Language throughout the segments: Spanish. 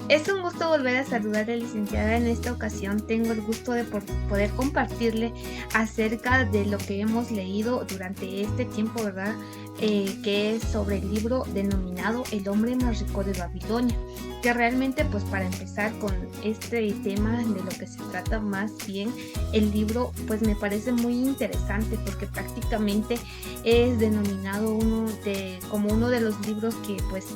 Es un gusto volver a saludar a la licenciada. En esta ocasión tengo el gusto de poder compartirle acerca de lo que hemos leído durante este tiempo, ¿verdad? Que es sobre el libro denominado El hombre más rico de Babilonia, que realmente pues para empezar con este tema de lo que se trata más bien, el libro pues me parece muy interesante porque prácticamente es denominado como uno de los libros que pues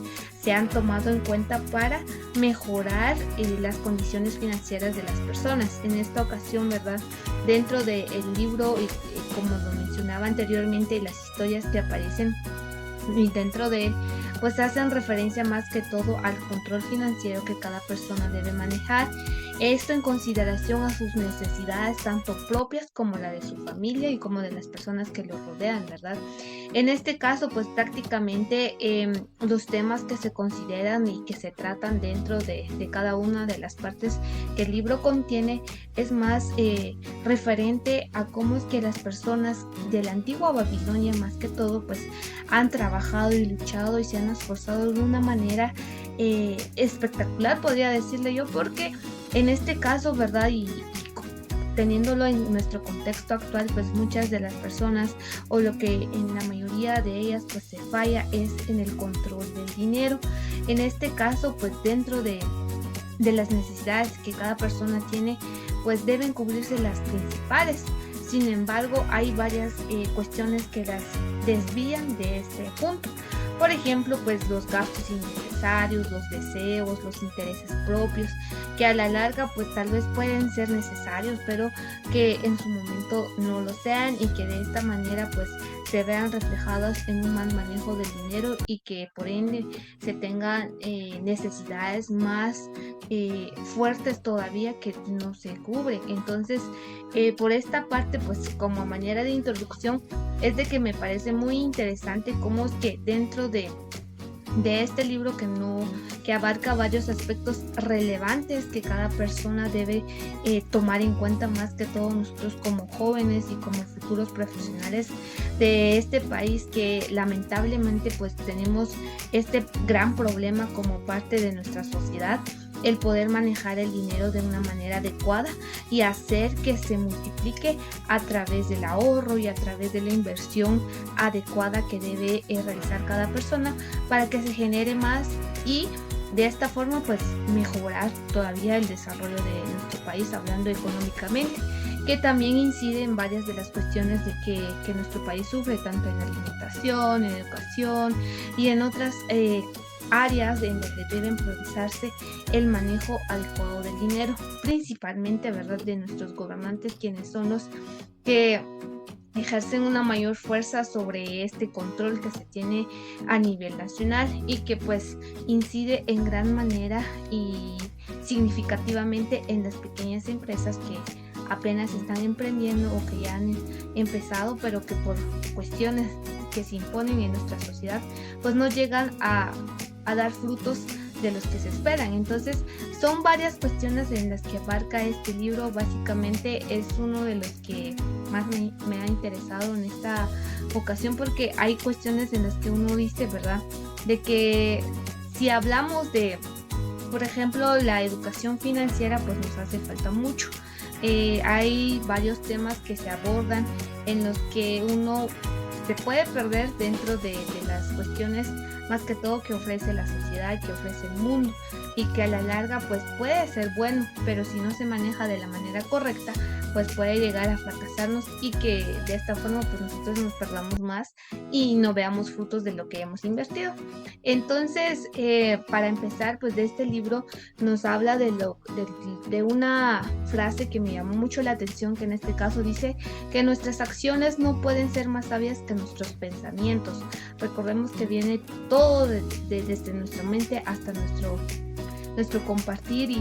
se han tomado en cuenta para mejorar las condiciones financieras de las personas. En esta ocasión, ¿verdad? Dentro del libro, como lo mencionaba anteriormente, las historias que aparecen y dentro de él, pues hacen referencia más que todo al control financiero que cada persona debe manejar. Esto en consideración a sus necesidades, tanto propias como la de su familia y como de las personas que lo rodean, ¿verdad? En este caso, pues prácticamente los temas que se consideran y que se tratan dentro de cada una de las partes que el libro contiene es más referente a cómo es que las personas de la antigua Babilonia, más que todo, pues han trabajado y luchado y se han esforzado de una manera espectacular, podría decirle yo, porque en este caso, ¿verdad? Y teniéndolo en nuestro contexto actual, pues muchas de las personas o lo que en la mayoría de ellas pues se falla es en el control del dinero. En este caso, pues dentro de las necesidades que cada persona tiene, pues deben cubrirse las principales. Sin embargo, hay varias cuestiones que las desvían de este punto. Por ejemplo, pues los gastos innecesarios, los deseos, los intereses propios, que a la larga pues tal vez pueden ser necesarios, pero que en su momento no lo sean y que de esta manera pues se vean reflejadas en un mal manejo del dinero y que por ende se tengan necesidades más fuertes todavía que no se cubren. Entonces, por esta parte, pues como manera de introducción, es de que me parece muy interesante cómo es que dentro de este libro que abarca varios aspectos relevantes que cada persona debe tomar en cuenta, más que todo nosotros como jóvenes y como futuros profesionales de este país, que lamentablemente pues tenemos este gran problema como parte de nuestra sociedad, el poder manejar el dinero de una manera adecuada y hacer que se multiplique a través del ahorro y a través de la inversión adecuada que debe realizar cada persona para que se genere más y de esta forma pues mejorar todavía el desarrollo de nuestro país, hablando económicamente, que también incide en varias de las cuestiones de que nuestro país sufre, tanto en alimentación, en educación y en otras áreas en donde deben priorizarse el manejo adecuado del dinero, principalmente, ¿verdad?, de nuestros gobernantes, quienes son los que ejercen una mayor fuerza sobre este control que se tiene a nivel nacional y que pues incide en gran manera y significativamente en las pequeñas empresas que apenas están emprendiendo o que ya han empezado, pero que por cuestiones que se imponen en nuestra sociedad pues no llegan a dar frutos de los que se esperan. Entonces son varias cuestiones en las que abarca este libro. Básicamente es uno de los que más me ha interesado en esta ocasión, porque hay cuestiones en las que uno dice, ¿verdad?, de que si hablamos de, por ejemplo, la educación financiera, pues nos hace falta mucho. Hay varios temas que se abordan en los que uno se puede perder dentro de las cuestiones más que todo que ofrece la sociedad, que ofrece el mundo, y que a la larga pues puede ser bueno, pero si no se maneja de la manera correcta pues puede llegar a fracasarnos y que de esta forma pues nosotros nos perdamos más y no veamos frutos de lo que hemos invertido. Entonces, para empezar, pues de este libro nos habla de una frase que me llamó mucho la atención, que en este caso dice que nuestras acciones no pueden ser más sabias que nuestros pensamientos. Recordemos que viene todo desde nuestra mente hasta nuestro compartir y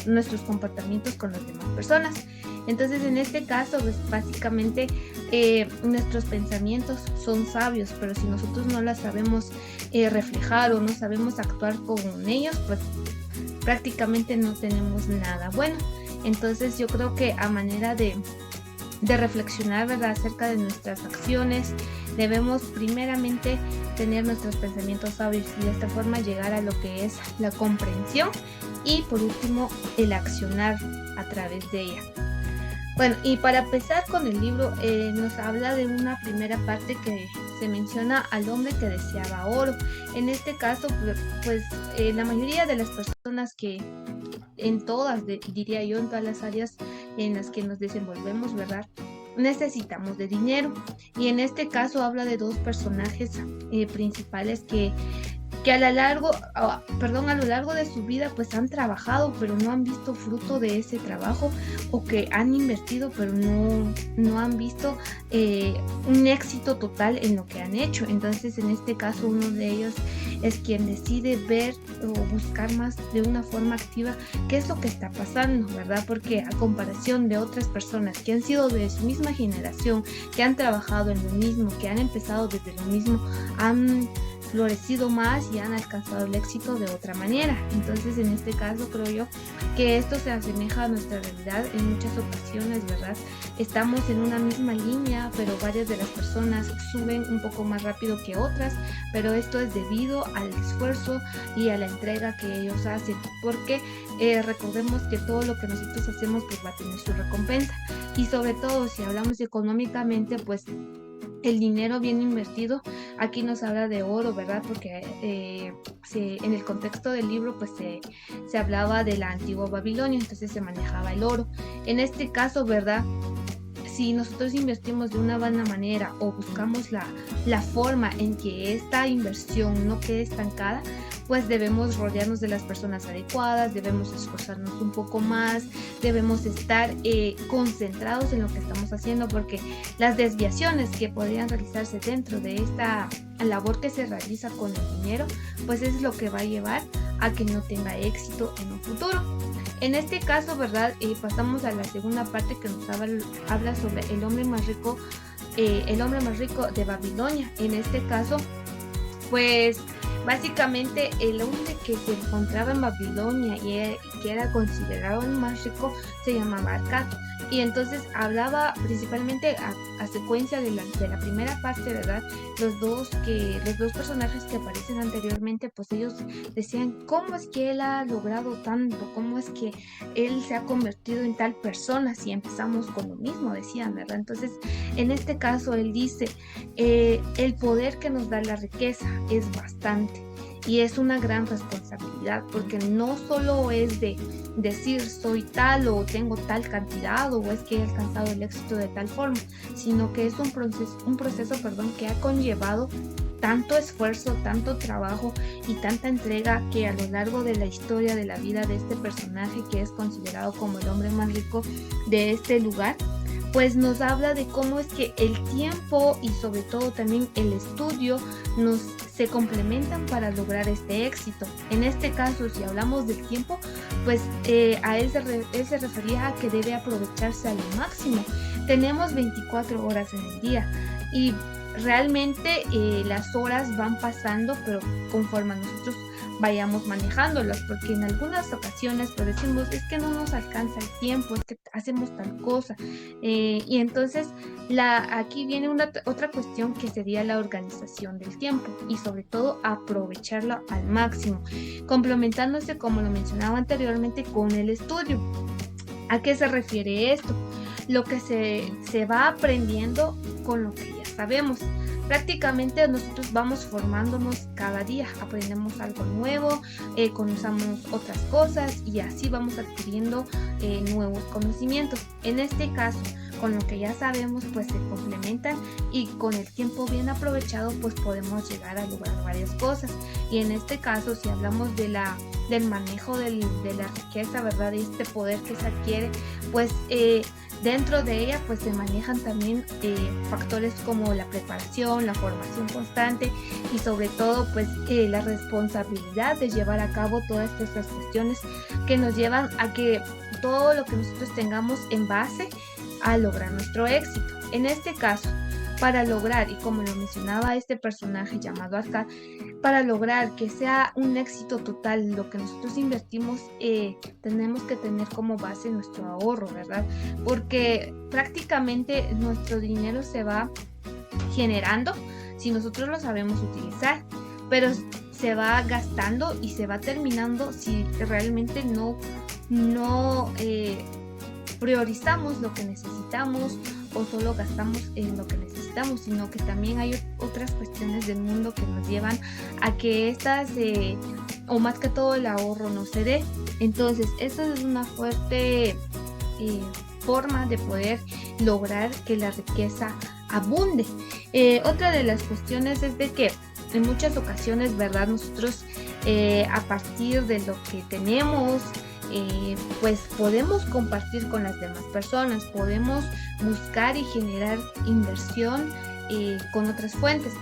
nuestros comportamientos con las demás personas. Entonces, en este caso, pues, básicamente nuestros pensamientos son sabios, pero si nosotros no las sabemos reflejar o no sabemos actuar con ellos, pues prácticamente no tenemos nada bueno. Entonces, yo creo que a manera de reflexionar, ¿verdad?, acerca de nuestras acciones, debemos primeramente tener nuestros pensamientos sabios y de esta forma llegar a lo que es la comprensión y por último el accionar a través de ella. Bueno, y para empezar con el libro, nos habla de una primera parte que se menciona al hombre que deseaba oro. En este caso, pues la mayoría de las personas que en todas, diría yo, en todas las áreas en las que nos desenvolvemos, ¿verdad? Necesitamos de dinero. Y en este caso habla de dos personajes principales que a lo largo de su vida pues han trabajado, pero no han visto fruto de ese trabajo, o que han invertido, pero no han visto un éxito total en lo que han hecho. Entonces, en este caso, uno de ellos es quien decide ver o buscar más de una forma activa qué es lo que está pasando, ¿verdad? Porque a comparación de otras personas que han sido de su misma generación, que han trabajado en lo mismo, que han empezado desde lo mismo, han florecido más y han alcanzado el éxito de otra manera. Entonces, en este caso, creo yo que esto se asemeja a nuestra realidad en muchas ocasiones, ¿verdad? Estamos en una misma línea, pero varias de las personas suben un poco más rápido que otras, pero esto es debido al esfuerzo y a la entrega que ellos hacen, porque recordemos que todo lo que nosotros hacemos pues va a tener su recompensa, y sobre todo si hablamos económicamente, pues el dinero bien invertido, aquí nos habla de oro, ¿verdad? Porque en el contexto del libro pues se hablaba de la antigua Babilonia, entonces se manejaba el oro. En este caso, ¿verdad? Si nosotros invertimos de una buena manera o buscamos la forma en que esta inversión no quede estancada, pues debemos rodearnos de las personas adecuadas, debemos esforzarnos un poco más, debemos estar concentrados en lo que estamos haciendo, porque las desviaciones que podrían realizarse dentro de esta labor que se realiza con el dinero, pues es lo que va a llevar a que no tenga éxito en un futuro. En este caso, ¿verdad? Pasamos a la segunda parte que nos habla sobre el hombre más rico de Babilonia. En este caso, pues básicamente el hombre que se encontraba en Babilonia y que era considerado el más rico se llamaba Akkad. Y entonces hablaba principalmente a secuencia de la primera parte, ¿verdad? Los dos personajes que aparecen anteriormente, pues ellos decían, ¿cómo es que él ha logrado tanto? ¿Cómo es que él se ha convertido en tal persona? Si empezamos con lo mismo, decían, ¿verdad? Entonces, en este caso, él dice, el poder que nos da la riqueza es bastante. Y es una gran responsabilidad, porque no solo es de decir soy tal o tengo tal cantidad o es que he alcanzado el éxito de tal forma, sino que es un proceso que ha conllevado tanto esfuerzo, tanto trabajo y tanta entrega, que a lo largo de la historia de la vida de este personaje, que es considerado como el hombre más rico de este lugar, pues nos habla de cómo es que el tiempo y sobre todo también el estudio se complementan para lograr este éxito. En este caso, si hablamos del tiempo, pues a él se refería a que debe aprovecharse al máximo. Tenemos 24 horas en el día y realmente las horas van pasando, pero conforme nosotros vayamos manejándolas, porque en algunas ocasiones pues decimos, es que no nos alcanza el tiempo, es que hacemos tal cosa, y entonces aquí viene otra cuestión, que sería la organización del tiempo y sobre todo aprovecharlo al máximo, complementándose, como lo mencionaba anteriormente, con el estudio. ¿A qué se refiere esto? Lo que se va aprendiendo con lo que ya sabemos. Prácticamente nosotros vamos formándonos cada día, aprendemos algo nuevo, conocemos otras cosas y así vamos adquiriendo nuevos conocimientos. En este caso, con lo que ya sabemos, pues se complementan, y con el tiempo bien aprovechado, pues podemos llegar a lograr varias cosas. Y en este caso, si hablamos del manejo de la riqueza, ¿verdad? De este poder que se adquiere, pues dentro de ella pues se manejan también factores como la preparación, la formación constante y sobre todo pues la responsabilidad de llevar a cabo todas estas cuestiones que nos llevan a que todo lo que nosotros tengamos en base a lograr nuestro éxito. En este caso, para lograr, y como lo mencionaba este personaje llamado Akkad, para lograr que sea un éxito total lo que nosotros invertimos, tenemos que tener como base nuestro ahorro, ¿verdad? Porque prácticamente nuestro dinero se va generando si nosotros lo sabemos utilizar, pero se va gastando y se va terminando si realmente no priorizamos lo que necesitamos o solo gastamos en lo que necesitamos, sino que también hay otras cuestiones del mundo que nos llevan a que estas, o más que todo el ahorro no se dé. Entonces, esa es una fuerte forma de poder lograr que la riqueza abunde. Otra de las cuestiones es de que en muchas ocasiones, ¿verdad? Nosotros a partir de lo que tenemos, pues podemos compartir con las demás personas, podemos buscar y generar inversión con otras fuentes.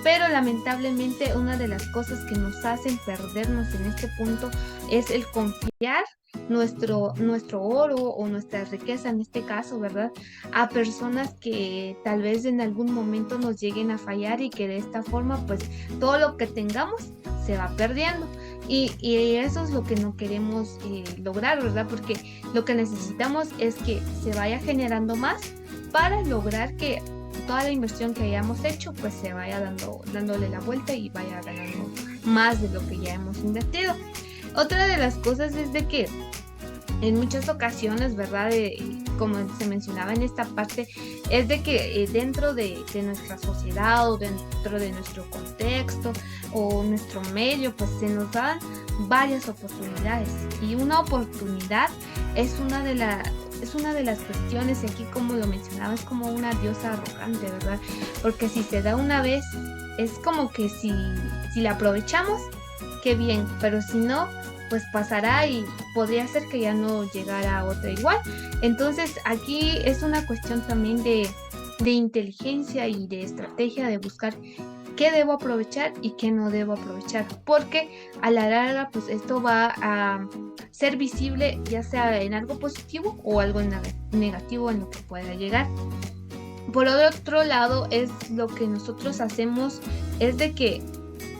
Pero lamentablemente una de las cosas que nos hacen perdernos en este punto es el confiar nuestro oro o nuestra riqueza, en este caso, ¿verdad?, a personas que tal vez en algún momento nos lleguen a fallar y que de esta forma pues todo lo que tengamos se va perdiendo. Y eso es lo que no queremos lograr, ¿verdad? Porque lo que necesitamos es que se vaya generando más para lograr que toda la inversión que hayamos hecho pues se vaya dándole la vuelta y vaya ganando más de lo que ya hemos invertido. Otra de las cosas es de que en muchas ocasiones, ¿verdad? Como se mencionaba en esta parte, es de que dentro de nuestra sociedad o dentro de nuestro contexto o nuestro medio, pues se nos dan varias oportunidades. Y una oportunidad es una de las cuestiones, y aquí como lo mencionaba, es como una diosa arrogante, ¿verdad? Porque si se da una vez, es como que si la aprovechamos, qué bien, pero si no, pues pasará y podría ser que ya no llegara otra igual. Entonces aquí es una cuestión también de inteligencia y de estrategia de buscar qué debo aprovechar y qué no debo aprovechar, porque a la larga pues esto va a ser visible ya sea en algo positivo o algo negativo en lo que pueda llegar. Por otro lado, es lo que nosotros hacemos es de que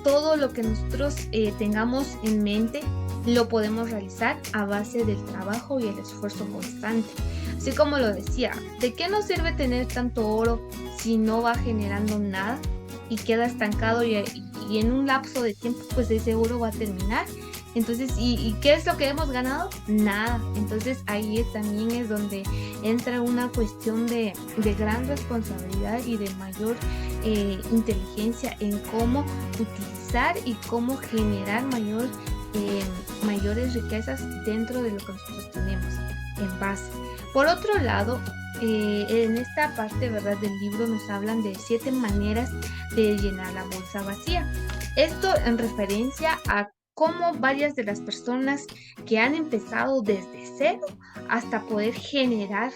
todo lo que nosotros tengamos en mente lo podemos realizar a base del trabajo y el esfuerzo constante. Así como lo decía, ¿de qué nos sirve tener tanto oro si no va generando nada y queda estancado y en un lapso de tiempo pues ese oro va a terminar? Entonces, ¿y qué es lo que hemos ganado? Nada. Entonces ahí también es donde entra una cuestión de gran responsabilidad y de mayor inteligencia en cómo utilizar y cómo generar mayores riquezas dentro de lo que nosotros tenemos en base. Por otro lado, en esta parte, ¿verdad?, del libro nos hablan de 7 maneras de llenar la bolsa vacía. Esto en referencia a cómo varias de las personas que han empezado desde cero hasta poder generar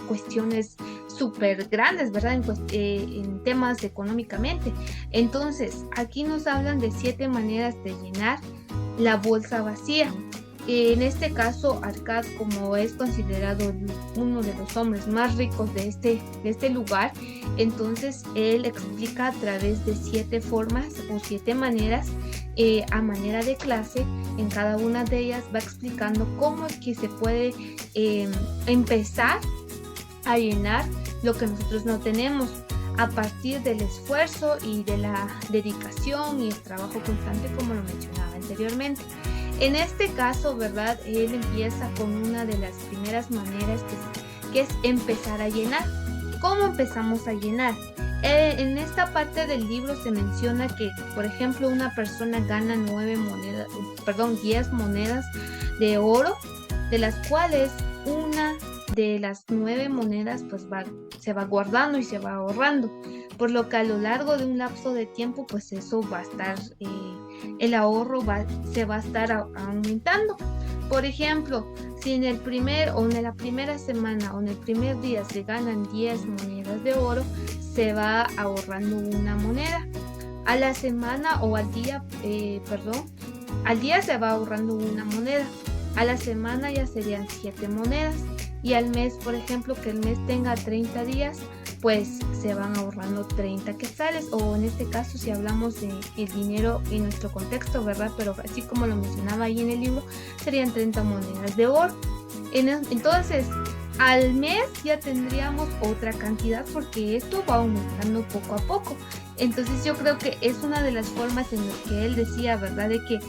cuestiones súper grandes, ¿verdad?, en temas económicamente. Entonces, aquí nos hablan de 7 maneras de llenar la bolsa vacía. En este caso, Arcad, como es considerado uno de los hombres más ricos de este lugar, entonces él explica a través de 7 formas o 7 maneras, a manera de clase. En cada una de ellas va explicando cómo es que se puede empezar a llenar lo que nosotros no tenemos a partir del esfuerzo y de la dedicación y el trabajo constante, como lo mencionaba anteriormente. En este caso, ¿verdad?, él empieza con una de las primeras maneras que es empezar a llenar. ¿Cómo empezamos a llenar? En esta parte del libro se menciona que, por ejemplo, una persona gana 10 monedas de oro, de las cuales una de las 9 monedas pues se va guardando y se va ahorrando, por lo que a lo largo de un lapso de tiempo pues eso va a estar, el ahorro se va a estar aumentando. Por ejemplo, si en la primera semana o en el primer día se ganan 10 monedas de oro, se va ahorrando una moneda. A la semana o al día se va ahorrando una moneda. A la semana ya serían 7 monedas. Y al mes, por ejemplo, que el mes tenga 30 días, pues se van ahorrando 30 quetzales, o en este caso si hablamos de el dinero en nuestro contexto, ¿verdad? Pero así como lo mencionaba ahí en el libro, serían 30 monedas de oro. Entonces, al mes ya tendríamos otra cantidad porque esto va aumentando poco a poco. Entonces yo creo que es una de las formas en las que él decía, ¿verdad? De que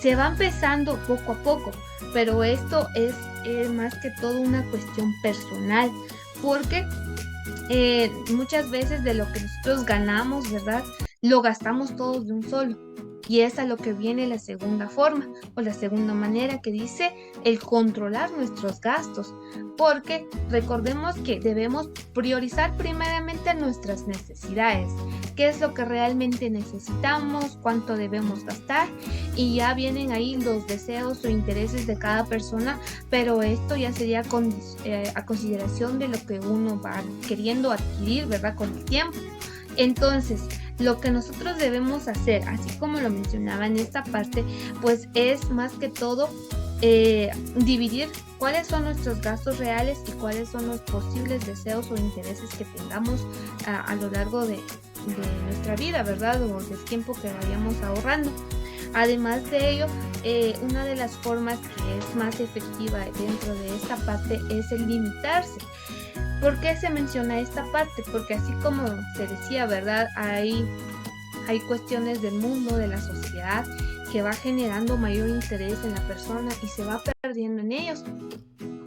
se va empezando poco a poco, pero esto es más que todo una cuestión personal, porque muchas veces de lo que nosotros ganamos, ¿verdad? Lo gastamos todos de un solo. Y es a lo que viene la segunda forma o la segunda manera que dice el controlar nuestros gastos. Porque recordemos que debemos priorizar primeramente nuestras necesidades. ¿Qué es lo que realmente necesitamos? ¿Cuánto debemos gastar? Y ya vienen ahí los deseos o intereses de cada persona, pero esto ya sería a consideración de lo que uno va queriendo adquirir, ¿verdad? Con el tiempo. Entonces, lo que nosotros debemos hacer, así como lo mencionaba en esta parte, pues es más que todo dividir cuáles son nuestros gastos reales y cuáles son los posibles deseos o intereses que tengamos a lo largo de nuestra vida, ¿verdad? O del tiempo que vayamos ahorrando. Además de ello, una de las formas que es más efectiva dentro de esta parte es el limitarse. ¿Por qué se menciona esta parte? Porque así como se decía, ¿verdad? Hay cuestiones del mundo, de la sociedad, que va generando mayor interés en la persona y se va perdiendo en ellos.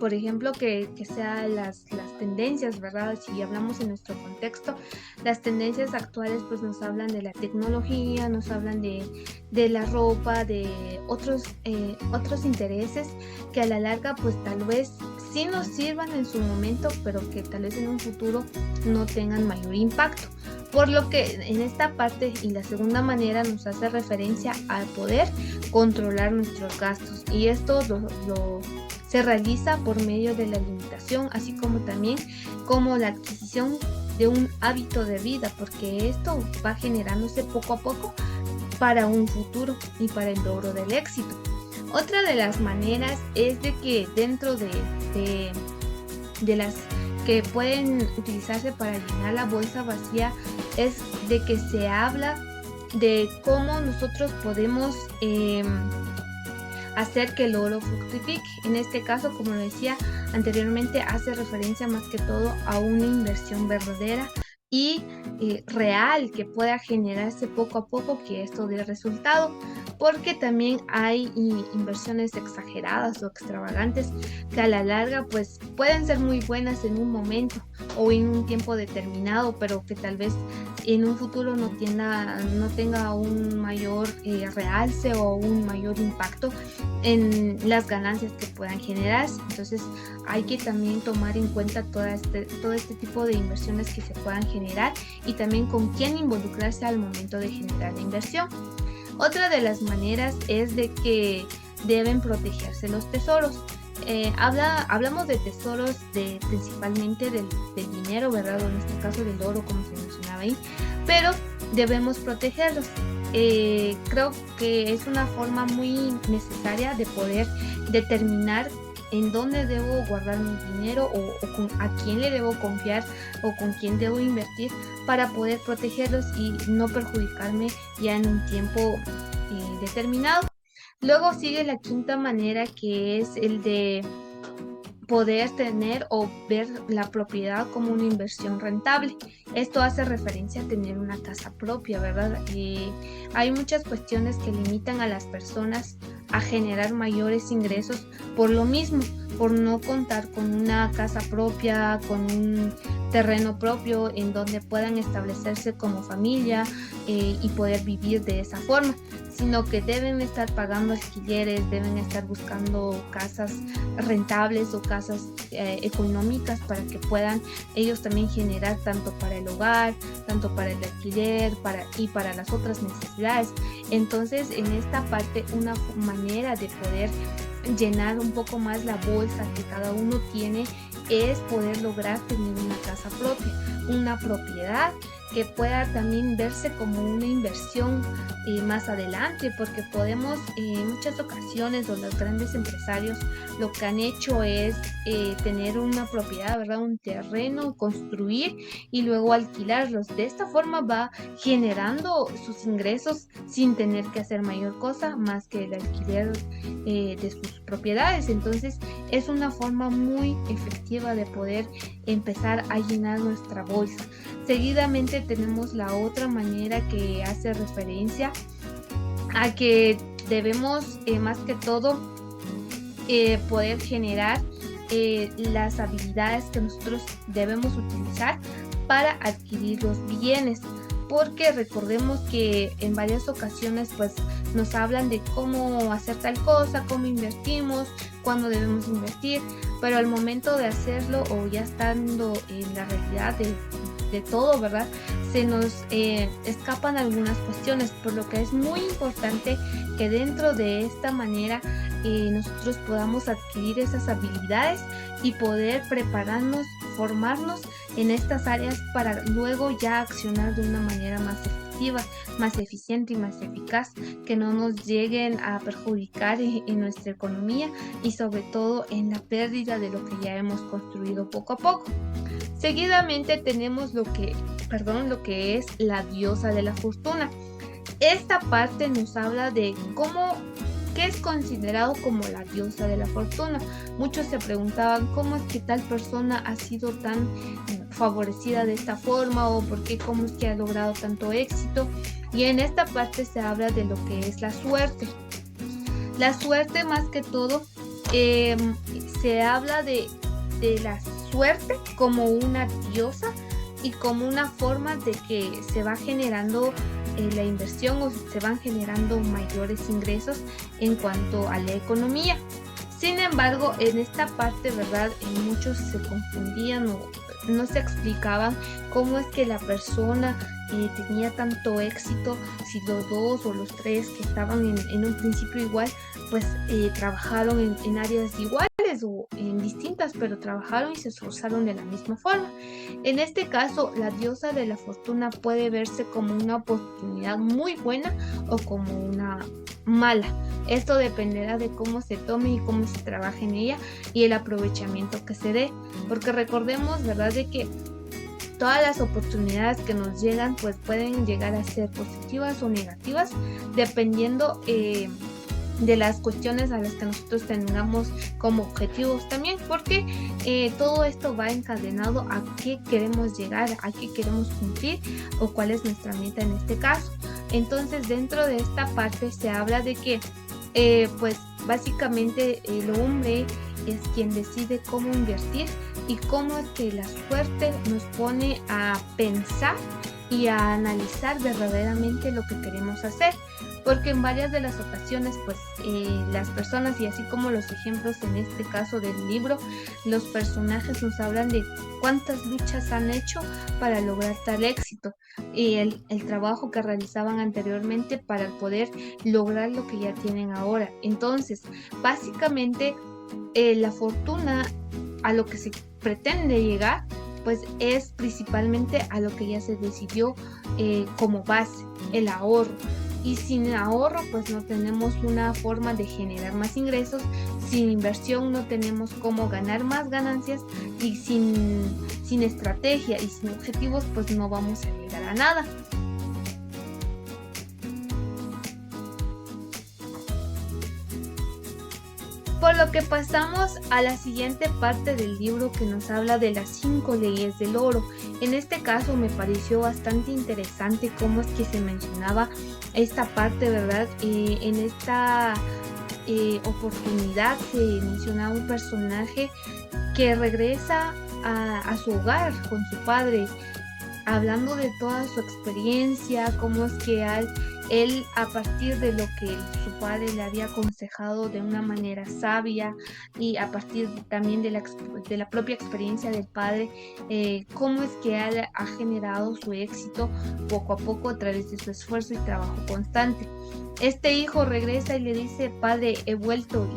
Por ejemplo, que sean las tendencias, ¿verdad? Si hablamos en nuestro contexto, las tendencias actuales pues nos hablan de la tecnología, nos hablan de la ropa, de otros intereses que a la larga pues tal vez sí nos sirvan en su momento, pero que tal vez en un futuro no tengan mayor impacto. Por lo que en esta parte y la segunda manera nos hace referencia al poder controlar nuestros gastos. Y esto se realiza por medio de la limitación, así como también como la adquisición de un hábito de vida, porque esto va generándose poco a poco para un futuro y para el logro del éxito. Otra de las maneras es de que dentro de las que pueden utilizarse para llenar la bolsa vacía es de que se habla de cómo nosotros podemos hacer que el oro fructifique. En este caso, como lo decía anteriormente, hace referencia más que todo a una inversión verdadera y real que pueda generarse poco a poco, que esto dé resultado, porque también hay inversiones exageradas o extravagantes que a la larga pues pueden ser muy buenas en un momento o en un tiempo determinado, pero que tal vez en un futuro no tenga un mayor realce o un mayor impacto en las ganancias que puedan generarse. Entonces hay que también tomar en cuenta todo este tipo de inversiones que se puedan generar y también con quién involucrarse al momento de generar la inversión. Otra de las maneras es de que deben protegerse los tesoros. Hablamos de tesoros principalmente del dinero, ¿verdad? O en este caso del oro, como se mencionaba ahí, pero debemos protegerlos. Creo que es una forma muy necesaria de poder determinar en dónde debo guardar mi dinero o a quién le debo confiar o con quién debo invertir para poder protegerlos y no perjudicarme ya en un tiempo determinado. Luego sigue la quinta manera, que es el de poder tener o ver la propiedad como una inversión rentable. Esto hace referencia a tener una casa propia, ¿verdad? Hay muchas cuestiones que limitan a las personas a generar mayores ingresos por lo mismo, por no contar con una casa propia, con un terreno propio en donde puedan establecerse como familia y poder vivir de esa forma, sino que deben estar pagando alquileres, deben estar buscando casas rentables o casas económicas para que puedan ellos también generar tanto para el hogar, tanto para el alquiler y para las otras necesidades. Entonces, en esta parte, una manera de poder llenar un poco más la bolsa que cada uno tiene es poder lograr tener una casa propia, una propiedad que pueda también verse como una inversión más adelante, porque podemos en muchas ocasiones, o los grandes empresarios lo que han hecho es tener una propiedad, ¿verdad? Un terreno, construir y luego alquilarlos. De esta forma va generando sus ingresos sin tener que hacer mayor cosa más que el alquiler de sus propiedades. Entonces es una forma muy efectiva de poder empezar a llenar nuestra bolsa. Seguidamente tenemos la otra manera que hace referencia a que debemos, más que todo, poder generar las habilidades que nosotros debemos utilizar para adquirir los bienes, porque recordemos que en varias ocasiones pues nos hablan de cómo hacer tal cosa, cómo invertimos, cuándo debemos invertir, pero al momento de hacerlo o ya estando en la realidad de todo, ¿verdad? Se nos escapan algunas cuestiones, por lo que es muy importante que dentro de esta manera nosotros podamos adquirir esas habilidades y poder prepararnos, formarnos en estas áreas para luego ya accionar de una manera más efectiva, más eficiente y más eficaz, que no nos lleguen a perjudicar en nuestra economía y sobre todo en la pérdida de lo que ya hemos construido poco a poco. Seguidamente tenemos lo que es la diosa de la fortuna. Esta parte nos habla de qué es considerado como la diosa de la fortuna. Muchos se preguntaban cómo es que tal persona ha sido tan favorecida de esta forma o cómo es que ha logrado tanto éxito. Y en esta parte se habla de lo que es la suerte. La suerte, más que todo, se habla de la suerte como una diosa y como una forma de que se va generando la inversión o se van generando mayores ingresos en cuanto a la economía. Sin embargo, en esta parte, ¿verdad? Muchos se confundían o no se explicaban cómo es que la persona tenía tanto éxito si los dos o los tres que estaban en un principio igual, pues trabajaron en áreas iguales o en distintas, pero trabajaron y se esforzaron de la misma forma. En este caso, la diosa de la fortuna puede verse como una oportunidad muy buena o como una mala. Esto dependerá de cómo se tome y cómo se trabaje en ella y el aprovechamiento que se dé, porque recordemos, ¿verdad?, de que todas las oportunidades que nos llegan pues pueden llegar a ser positivas o negativas dependiendo de las cuestiones a las que nosotros tengamos como objetivos también, porque todo esto va encadenado a qué queremos llegar, a qué queremos cumplir o cuál es nuestra meta en este caso. Entonces, dentro de esta parte se habla de que pues básicamente el hombre es quien decide cómo invertir y cómo es que la suerte nos pone a pensar y a analizar verdaderamente lo que queremos hacer, porque en varias de las ocasiones pues las personas, y así como los ejemplos en este caso del libro, los personajes nos hablan de cuántas luchas han hecho para lograr tal éxito y el trabajo que realizaban anteriormente para poder lograr lo que ya tienen ahora. Entonces, básicamente la fortuna, a lo que se pretende llegar, pues es principalmente a lo que ya se decidió como base, el ahorro. Y sin ahorro pues no tenemos una forma de generar más ingresos, sin inversión no tenemos cómo ganar más ganancias y sin estrategia y sin objetivos pues no vamos a llegar a nada. Por lo que pasamos a la siguiente parte del libro que nos habla de las 5 leyes del oro. En este caso me pareció bastante interesante cómo es que se mencionaba esta parte, ¿verdad? En esta oportunidad se mencionaba un personaje que regresa a su hogar con su padre, hablando de toda su experiencia, cómo es que él a partir de lo que su padre le había aconsejado de una manera sabia y a partir también de la propia experiencia del padre, cómo es que él ha generado su éxito poco a poco a través de su esfuerzo y trabajo constante. Este hijo regresa y le dice: padre, he vuelto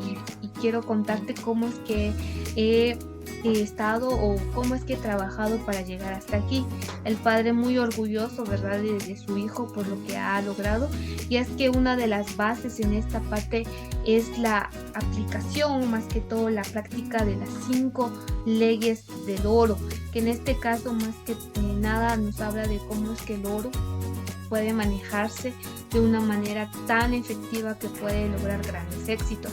y quiero contarte cómo es que he estado o cómo es que he trabajado para llegar hasta aquí. El padre muy orgulloso, ¿verdad?, de su hijo por lo que ha logrado, y es que una de las bases en esta parte es la aplicación, más que todo la práctica de las 5 leyes del oro, que en este caso más que nada nos habla de cómo es que el oro puede manejarse de una manera tan efectiva que puede lograr grandes éxitos.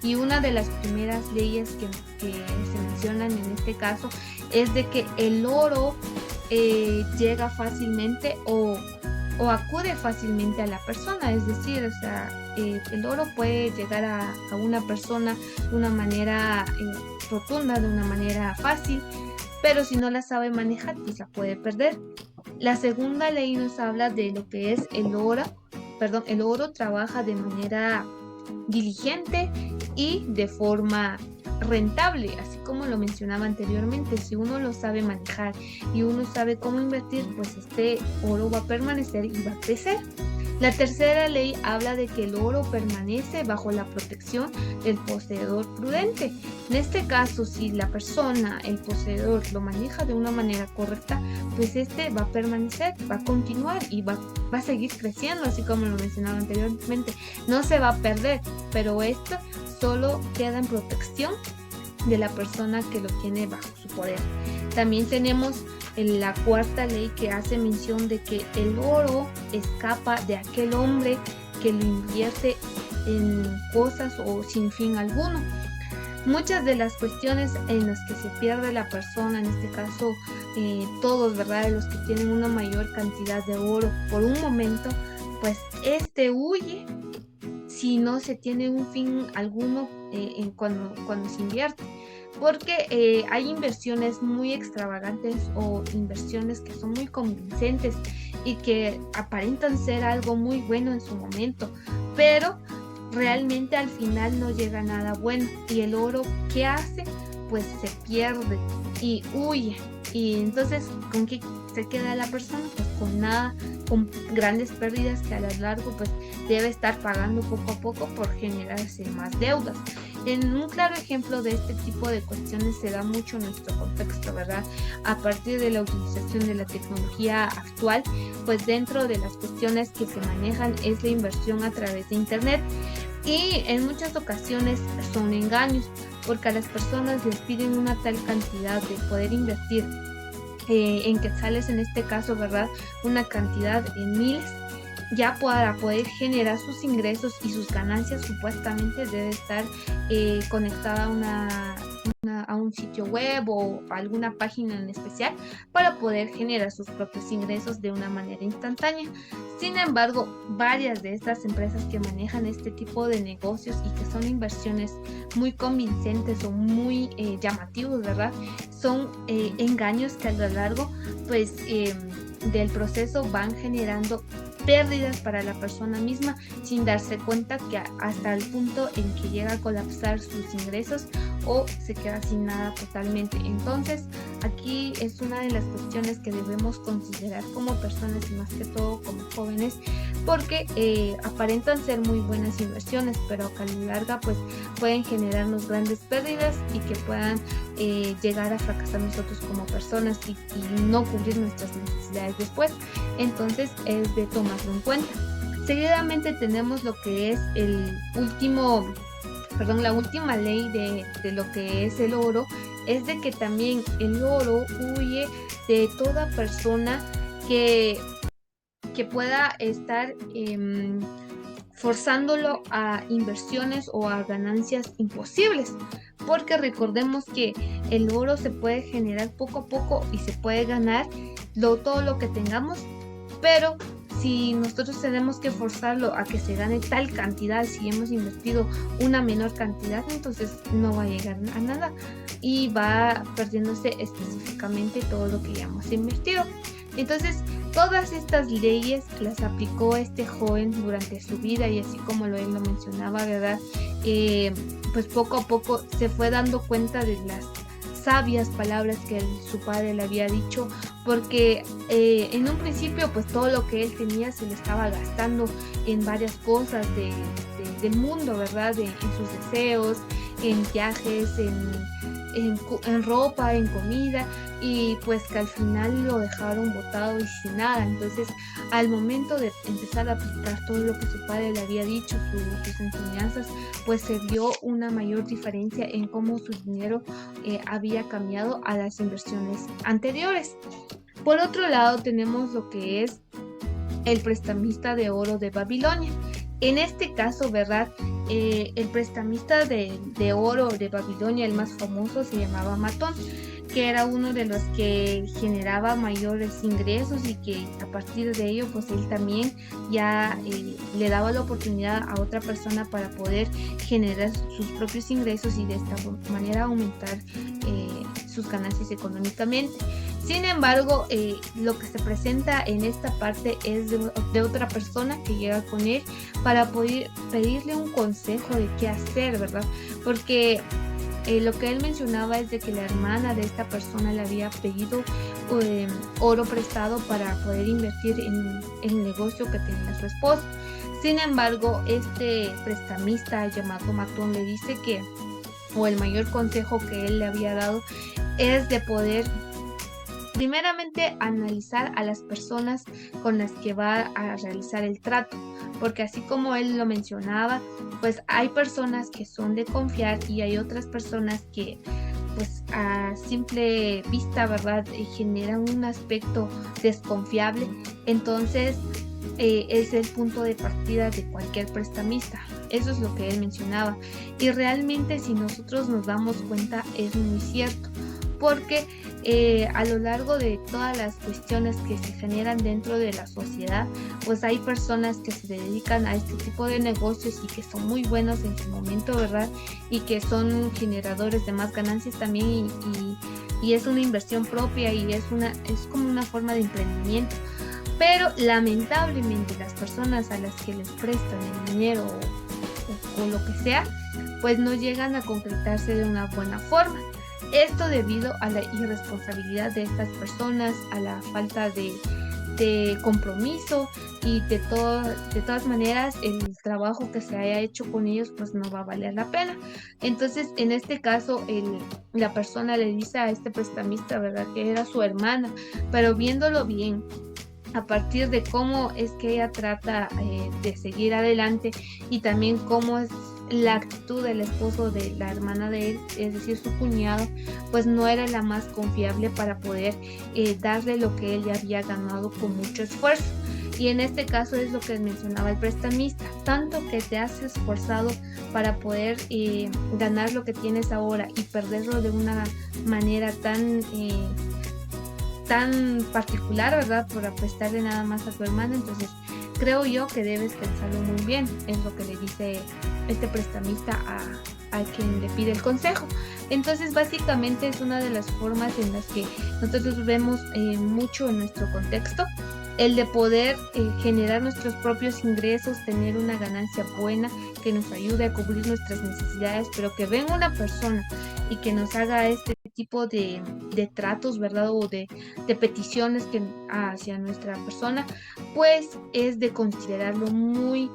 Y una de las primeras leyes que se mencionan en este caso es de que el oro llega fácilmente o acude fácilmente a la persona. Es decir, o sea, el oro puede llegar a una persona de una manera rotunda, de una manera fácil, pero si no la sabe manejar, pues la puede perder. La segunda ley nos habla de lo que es el oro trabaja de manera diligente y de forma rentable, así como lo mencionaba anteriormente. Si uno lo sabe manejar y uno sabe cómo invertir, pues este oro va a permanecer y va a crecer. La tercera ley habla de que el oro permanece bajo la protección del poseedor prudente. En este caso, si la persona, el poseedor, lo maneja de una manera correcta, pues este va a permanecer, va a continuar y va a seguir creciendo, así como lo mencionaba anteriormente. No se va a perder, pero esto solo queda en protección de la persona que lo tiene bajo su poder. También tenemos la cuarta ley que hace mención de que el oro escapa de aquel hombre que lo invierte en cosas o sin fin alguno. Muchas de las cuestiones en las que se pierde la persona, en este caso todos, ¿verdad? Los que tienen una mayor cantidad de oro por un momento, pues este huye si no se tiene un fin alguno cuando se invierte. Porque hay inversiones muy extravagantes o inversiones que son muy convincentes y que aparentan ser algo muy bueno en su momento, pero realmente al final no llega nada bueno. Y el oro, ¿qué hace? Pues se pierde y huye. Y entonces, ¿con qué se queda la persona? Pues con nada, con grandes pérdidas que a lo largo pues debe estar pagando poco a poco por generarse más deudas. En un claro ejemplo de este tipo de cuestiones se da mucho en nuestro contexto, ¿verdad? A partir de la utilización de la tecnología actual, pues dentro de las cuestiones que se manejan es la inversión a través de Internet. Y en muchas ocasiones son engaños, porque a las personas les piden una tal cantidad de poder invertir en quetzales, en este caso, ¿verdad? Una cantidad en miles, ya para poder generar sus ingresos y sus ganancias. Supuestamente debe estar conectada a un sitio web o a alguna página en especial para poder generar sus propios ingresos de una manera instantánea. Sin embargo, varias de estas empresas que manejan este tipo de negocios y que son inversiones muy convincentes o muy llamativos, ¿verdad? Son engaños que a lo largo, pues, del proceso van generando pérdidas para la persona misma sin darse cuenta, que hasta el punto en que llega a colapsar sus ingresos o se queda sin nada totalmente. Entonces, aquí es una de las cuestiones que debemos considerar como personas y más que todo como jóvenes, porque aparentan ser muy buenas inversiones, pero a la larga pues pueden generarnos grandes pérdidas y que puedan llegar a fracasar nosotros como personas y no cubrir nuestras necesidades después. Entonces es de tomarlo en cuenta. Seguidamente tenemos lo que es la última ley de lo que es el oro, es de que también el oro huye de toda persona que pueda estar forzándolo a inversiones o a ganancias imposibles, porque recordemos que el oro se puede generar poco a poco y se puede ganar todo lo que tengamos, pero si nosotros tenemos que forzarlo a que se gane tal cantidad, si hemos invertido una menor cantidad, entonces no va a llegar a nada y va perdiéndose específicamente todo lo que ya hemos invertido. Entonces, todas estas leyes las aplicó este joven durante su vida y así como él lo mencionaba, ¿verdad? Pues poco a poco se fue dando cuenta de las sabias palabras que su padre le había dicho, porque en un principio pues todo lo que él tenía se lo estaba gastando en varias cosas del mundo, ¿verdad? En sus deseos, en viajes, en ropa, en comida, y pues que al final lo dejaron botado y sin nada. Entonces, al momento de empezar a aplicar todo lo que su padre le había dicho, sus enseñanzas, pues se vio una mayor diferencia en cómo su dinero había cambiado a las inversiones anteriores. Por otro lado, tenemos lo que es el prestamista de oro de Babilonia. En este caso, ¿verdad? el prestamista de oro de Babilonia, el más famoso, se llamaba Matón, que era uno de los que generaba mayores ingresos y que a partir de ello pues él también ya le daba la oportunidad a otra persona para poder generar sus propios ingresos y de esta manera aumentar sus ganancias económicamente. Sin embargo, lo que se presenta en esta parte es de otra persona que llega con él para poder pedirle un consejo de qué hacer, ¿verdad? Porque lo que él mencionaba es de que la hermana de esta persona le había pedido oro prestado para poder invertir en el negocio que tenía su esposo. Sin embargo, este prestamista llamado Matón le dice que, o el mayor consejo que él le había dado, es de poder primeramente analizar a las personas con las que va a realizar el trato, porque así como él lo mencionaba, pues hay personas que son de confiar y hay otras personas que pues a simple vista, ¿verdad? Generan un aspecto desconfiable. Entonces es el punto de partida de cualquier prestamista. Eso es lo que él mencionaba. Y realmente si nosotros nos damos cuenta es muy cierto, porque a lo largo de todas las cuestiones que se generan dentro de la sociedad, pues hay personas que se dedican a este tipo de negocios y que son muy buenos en su momento, ¿verdad? Y que son generadores de más ganancias también y es una inversión propia y es como una forma de emprendimiento. Pero lamentablemente las personas a las que les prestan el dinero o lo que sea, pues no llegan a concretarse de una buena forma. Esto debido a la irresponsabilidad de estas personas, a la falta de compromiso y de todas maneras el trabajo que se haya hecho con ellos pues no va a valer la pena. Entonces en este caso la persona le dice a este prestamista, ¿verdad?, que era su hermana, pero viéndolo bien, a partir de cómo es que ella trata de seguir adelante y también cómo es la actitud del esposo de la hermana de él, es decir, su cuñado, pues no era la más confiable para poder darle lo que él ya había ganado con mucho esfuerzo. Y en este caso es lo que mencionaba el prestamista, tanto que te has esforzado para poder ganar lo que tienes ahora y perderlo de una manera tan particular, ¿verdad?, por prestarle nada más a tu hermana. Entonces creo yo que debes pensarlo muy bien, es lo que le dice este prestamista a quien le pide el consejo. Entonces básicamente es una de las formas en las que nosotros vemos mucho en nuestro contexto, el de poder generar nuestros propios ingresos, tener una ganancia buena que nos ayude a cubrir nuestras necesidades, pero que venga una persona y que nos haga este tipo de tratos, ¿verdad?, o de peticiones hacia nuestra persona, pues es de considerarlo muy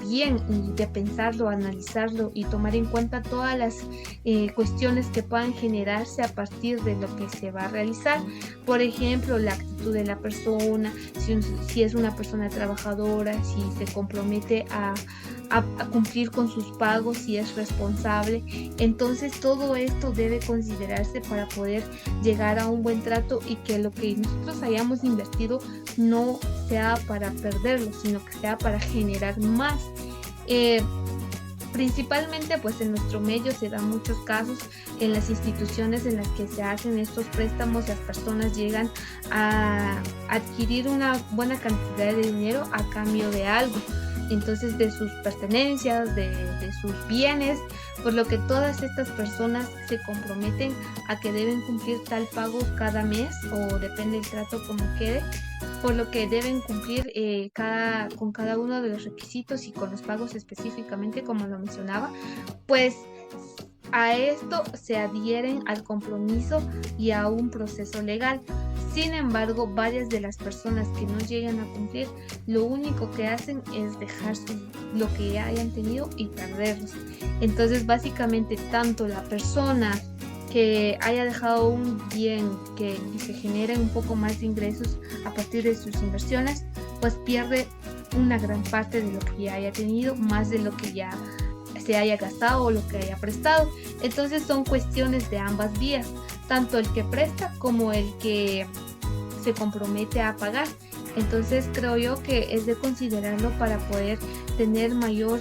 bien y de pensarlo, analizarlo y tomar en cuenta todas las cuestiones que puedan generarse a partir de lo que se va a realizar. Por ejemplo, la actitud de la persona, si es una persona trabajadora, si se compromete a cumplir con sus pagos, si es responsable. Entonces todo esto debe considerarse para poder llegar a un buen trato y que lo que nosotros hayamos invertido no sea para perderlo, sino que sea para generar más. Principalmente pues en nuestro medio se dan muchos casos en las instituciones en las que se hacen estos préstamos, las personas llegan a adquirir una buena cantidad de dinero a cambio de algo, entonces de sus pertenencias, de sus bienes, por lo que todas estas personas se comprometen a que deben cumplir tal pago cada mes o depende del trato como quede, por lo que deben cumplir con cada uno de los requisitos y con los pagos específicamente como lo mencionaba, pues a esto se adhieren al compromiso y a un proceso legal. Sin embargo, varias de las personas que no llegan a cumplir, lo único que hacen es dejar lo que ya hayan tenido y perderlos. Entonces, básicamente, tanto la persona que haya dejado un bien y se generen un poco más de ingresos a partir de sus inversiones, pues pierde una gran parte de lo que ya haya tenido, más de lo que ya se haya gastado o lo que haya prestado. Entonces son cuestiones de ambas vías, tanto el que presta como el que se compromete a pagar. Entonces creo yo que es de considerarlo para poder tener mayor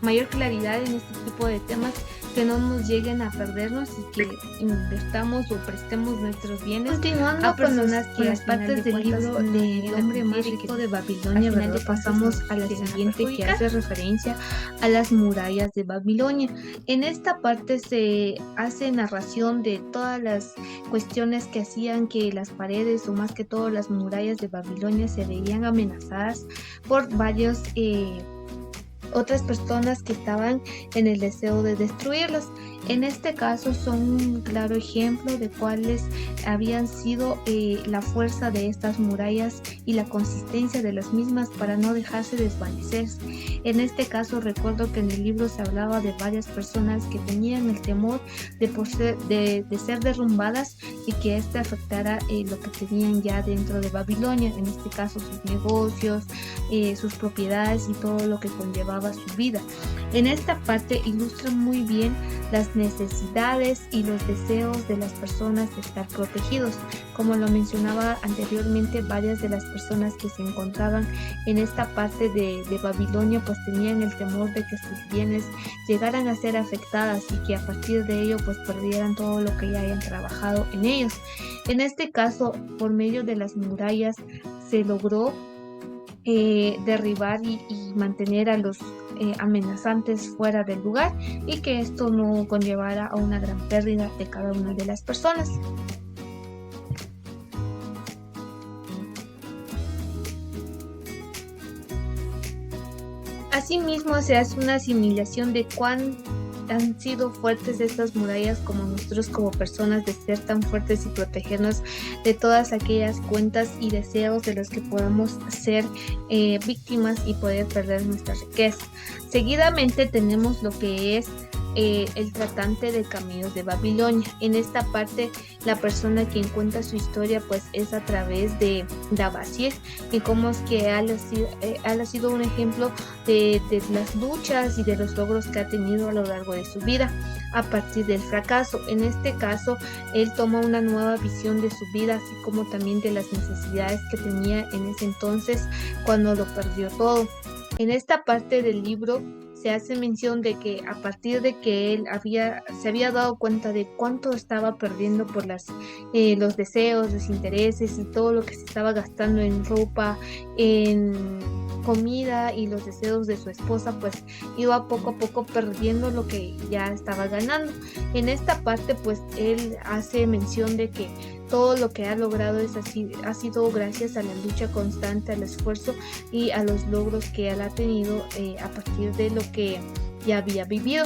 mayor claridad en este tipo de temas, que no nos lleguen a perdernos y que invertamos o prestemos nuestros bienes Continuando a personas con que las partes del libro del hombre más rico de Babilonia, ¿verdad? Pasamos a la siguiente, que hace referencia a las murallas de Babilonia. En esta parte se hace narración de todas las cuestiones que hacían que las paredes, o más que todo las murallas de Babilonia, se veían amenazadas por varios otras personas que estaban en el deseo de destruirlas. En este caso son un claro ejemplo de cuáles habían sido la fuerza de estas murallas y la consistencia de las mismas para no dejarse desvanecer. En este caso recuerdo que en el libro se hablaba de varias personas que tenían el temor de ser derrumbadas y que este afectara lo que tenían ya dentro de Babilonia, en este caso sus negocios, sus propiedades y todo lo que conllevaba su vida. En esta parte ilustra muy bien las necesidades y los deseos de las personas de estar protegidos. Como lo mencionaba anteriormente, varias de las personas que se encontraban en esta parte de Babilonia pues tenían el temor de que sus bienes llegaran a ser afectadas y que a partir de ello pues perdieran todo lo que ya hayan trabajado en ellos. En este caso, por medio de las murallas se logró derribar y mantener a los amenazantes fuera del lugar, y que esto no conllevara a una gran pérdida de cada una de las personas. Asimismo, se hace una asimilación de cuán han sido fuertes estas murallas como nosotros como personas, de ser tan fuertes y protegernos de todas aquellas cuentas y deseos de los que podemos ser víctimas y poder perder nuestra riqueza. Seguidamente tenemos lo que es el tratante de Caminos de Babilonia. En esta parte la persona quien cuenta su historia pues es a través de Dabasir, y cómo es que él ha sido un ejemplo de las luchas y de los logros que ha tenido a lo largo de su vida a partir del fracaso. En este caso él toma una nueva visión de su vida, así como también de las necesidades que tenía en ese entonces cuando lo perdió todo. En esta parte del libro se hace mención de que a partir de que él se había dado cuenta de cuánto estaba perdiendo por los deseos, los intereses y todo lo que se estaba gastando en ropa, en comida y los deseos de su esposa, pues iba poco a poco perdiendo lo que ya estaba ganando. En esta parte pues él hace mención de que todo lo que ha logrado ha sido gracias a la lucha constante, al esfuerzo y a los logros que él ha tenido a partir de lo que ya había vivido.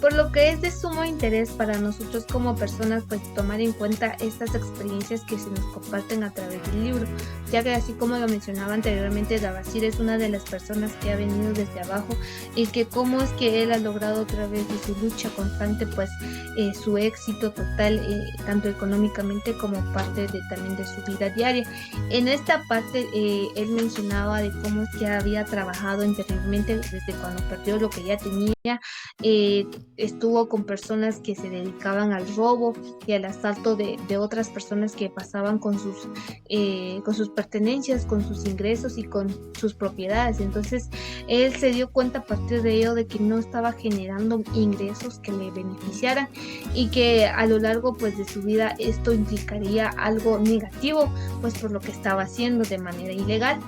Por lo que es de sumo interés para nosotros como personas pues tomar en cuenta estas experiencias que se nos comparten a través del libro, ya que así como lo mencionaba anteriormente, Dabasir es una de las personas que ha venido desde abajo, y que cómo es que él ha logrado a través de su lucha constante pues su éxito total, tanto económicamente como parte también de su vida diaria. En esta parte él mencionaba de cómo es que había trabajado anteriormente desde cuando perdió lo que ya tenía. Estuvo con personas que se dedicaban al robo y al asalto de otras personas que pasaban con sus pertenencias, con sus ingresos y con sus propiedades. Entonces él se dio cuenta a partir de ello de que no estaba generando ingresos que le beneficiaran, y que a lo largo pues de su vida esto implicaría algo negativo pues por lo que estaba haciendo de manera ilegal.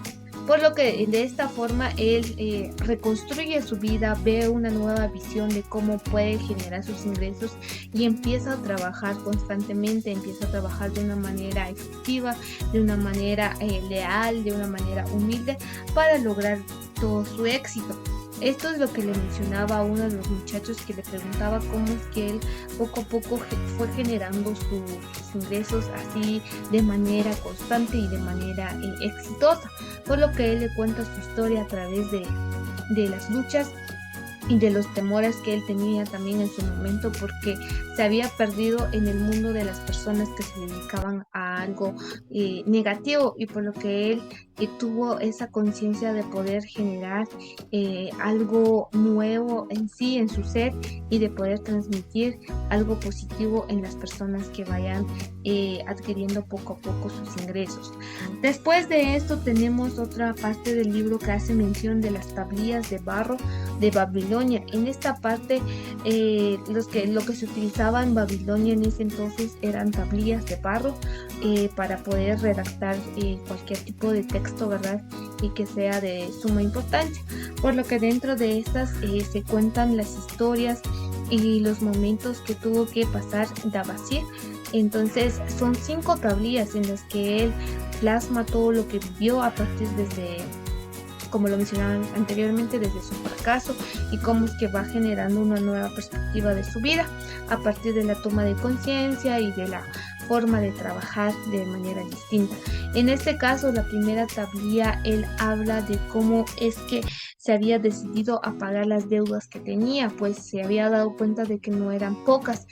Por lo que de esta forma él reconstruye su vida, ve una nueva visión de cómo puede generar sus ingresos y empieza a trabajar constantemente, empieza a trabajar de una manera efectiva, de una manera leal, de una manera humilde para lograr todo su éxito. Esto es lo que le mencionaba a uno de los muchachos que le preguntaba cómo es que él poco a poco fue generando sus ingresos así de manera constante y de manera exitosa, por lo que él le cuenta su historia a través de las luchas y de los temores que él tenía también en su momento, porque se había perdido en el mundo de las personas que se dedicaban a algo negativo, y por lo que él tuvo esa conciencia de poder generar algo nuevo en sí, en su ser, y de poder transmitir algo positivo en las personas que vayan adquiriendo poco a poco sus ingresos. Después de esto tenemos otra parte del libro que hace mención de las tablillas de barro de Babilonia. En esta parte lo que se utilizaba en Babilonia en ese entonces eran tablillas de barro para poder redactar cualquier tipo de texto, ¿verdad? Y que sea de suma importancia, por lo que dentro de estas se cuentan las historias y los momentos que tuvo que pasar Dabasir. Entonces son 5 tablillas en las que él plasma todo lo que vivió a partir desde, como lo mencionaba anteriormente, desde su fracaso, y cómo es que va generando una nueva perspectiva de su vida a partir de la toma de conciencia y de la forma de trabajar de manera distinta. En este caso, la primera tablilla, él habla de cómo es que se había decidido a pagar las deudas que tenía, pues se había dado cuenta de que no eran pocas,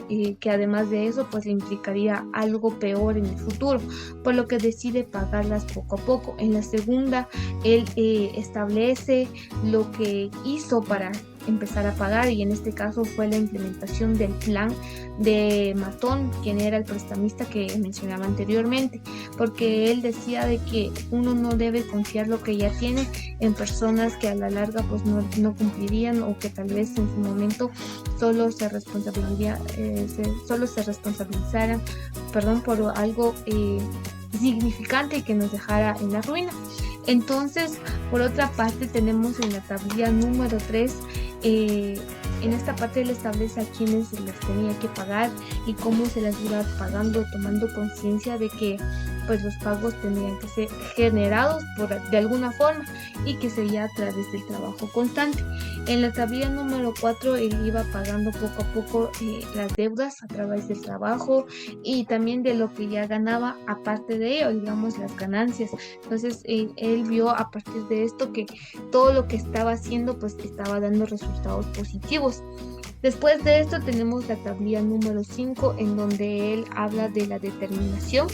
y que además de eso pues le implicaría algo peor en el futuro, por lo que decide pagarlas poco a poco. En la segunda, él establece lo que hizo para empezar a pagar, y en este caso fue la implementación del plan de Matón, quien era el prestamista que mencionaba anteriormente, porque él decía de que uno no debe confiar lo que ya tiene en personas que a la larga pues no cumplirían, o que tal vez en su momento solo se responsabilizaran por algo significante y que nos dejara en la ruina. Entonces, por otra parte, tenemos en la tablilla número 3, en esta parte él establece a quienes se les tenía que pagar y cómo se las iba pagando, tomando conciencia de que pues los pagos tendrían que ser generados de alguna forma, y que sería a través del trabajo constante. En la tablilla número 4 él iba pagando poco a poco las deudas a través del trabajo, y también de lo que ya ganaba, aparte de ello, digamos, las ganancias. Entonces él vio a partir de esto que todo lo que estaba haciendo pues estaba dando resultados positivos. Después de esto tenemos la tablilla número 5, en donde él habla de la determinación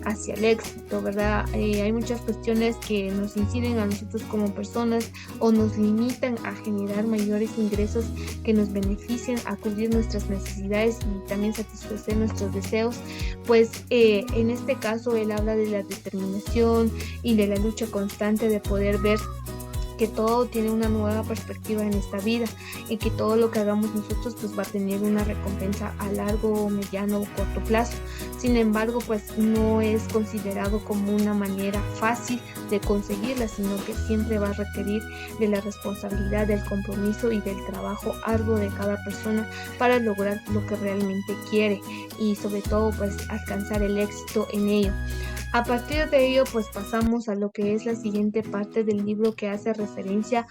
hacia el éxito, ¿verdad? Hay muchas cuestiones que nos inciden a nosotros como personas, o nos limitan a generar mayores ingresos que nos beneficien a cubrir nuestras necesidades y también satisfacer nuestros deseos. Pues en este caso él habla de la determinación y de la lucha constante de poder ver que todo tiene una nueva perspectiva en esta vida, y que todo lo que hagamos nosotros pues va a tener una recompensa a largo, mediano o corto plazo. Sin embargo, pues no es considerado como una manera fácil de conseguirla, sino que siempre va a requerir de la responsabilidad, del compromiso y del trabajo arduo de cada persona para lograr lo que realmente quiere, y sobre todo pues alcanzar el éxito en ello. A partir de ello, pues pasamos a lo que es la siguiente parte del libro, que hace referencia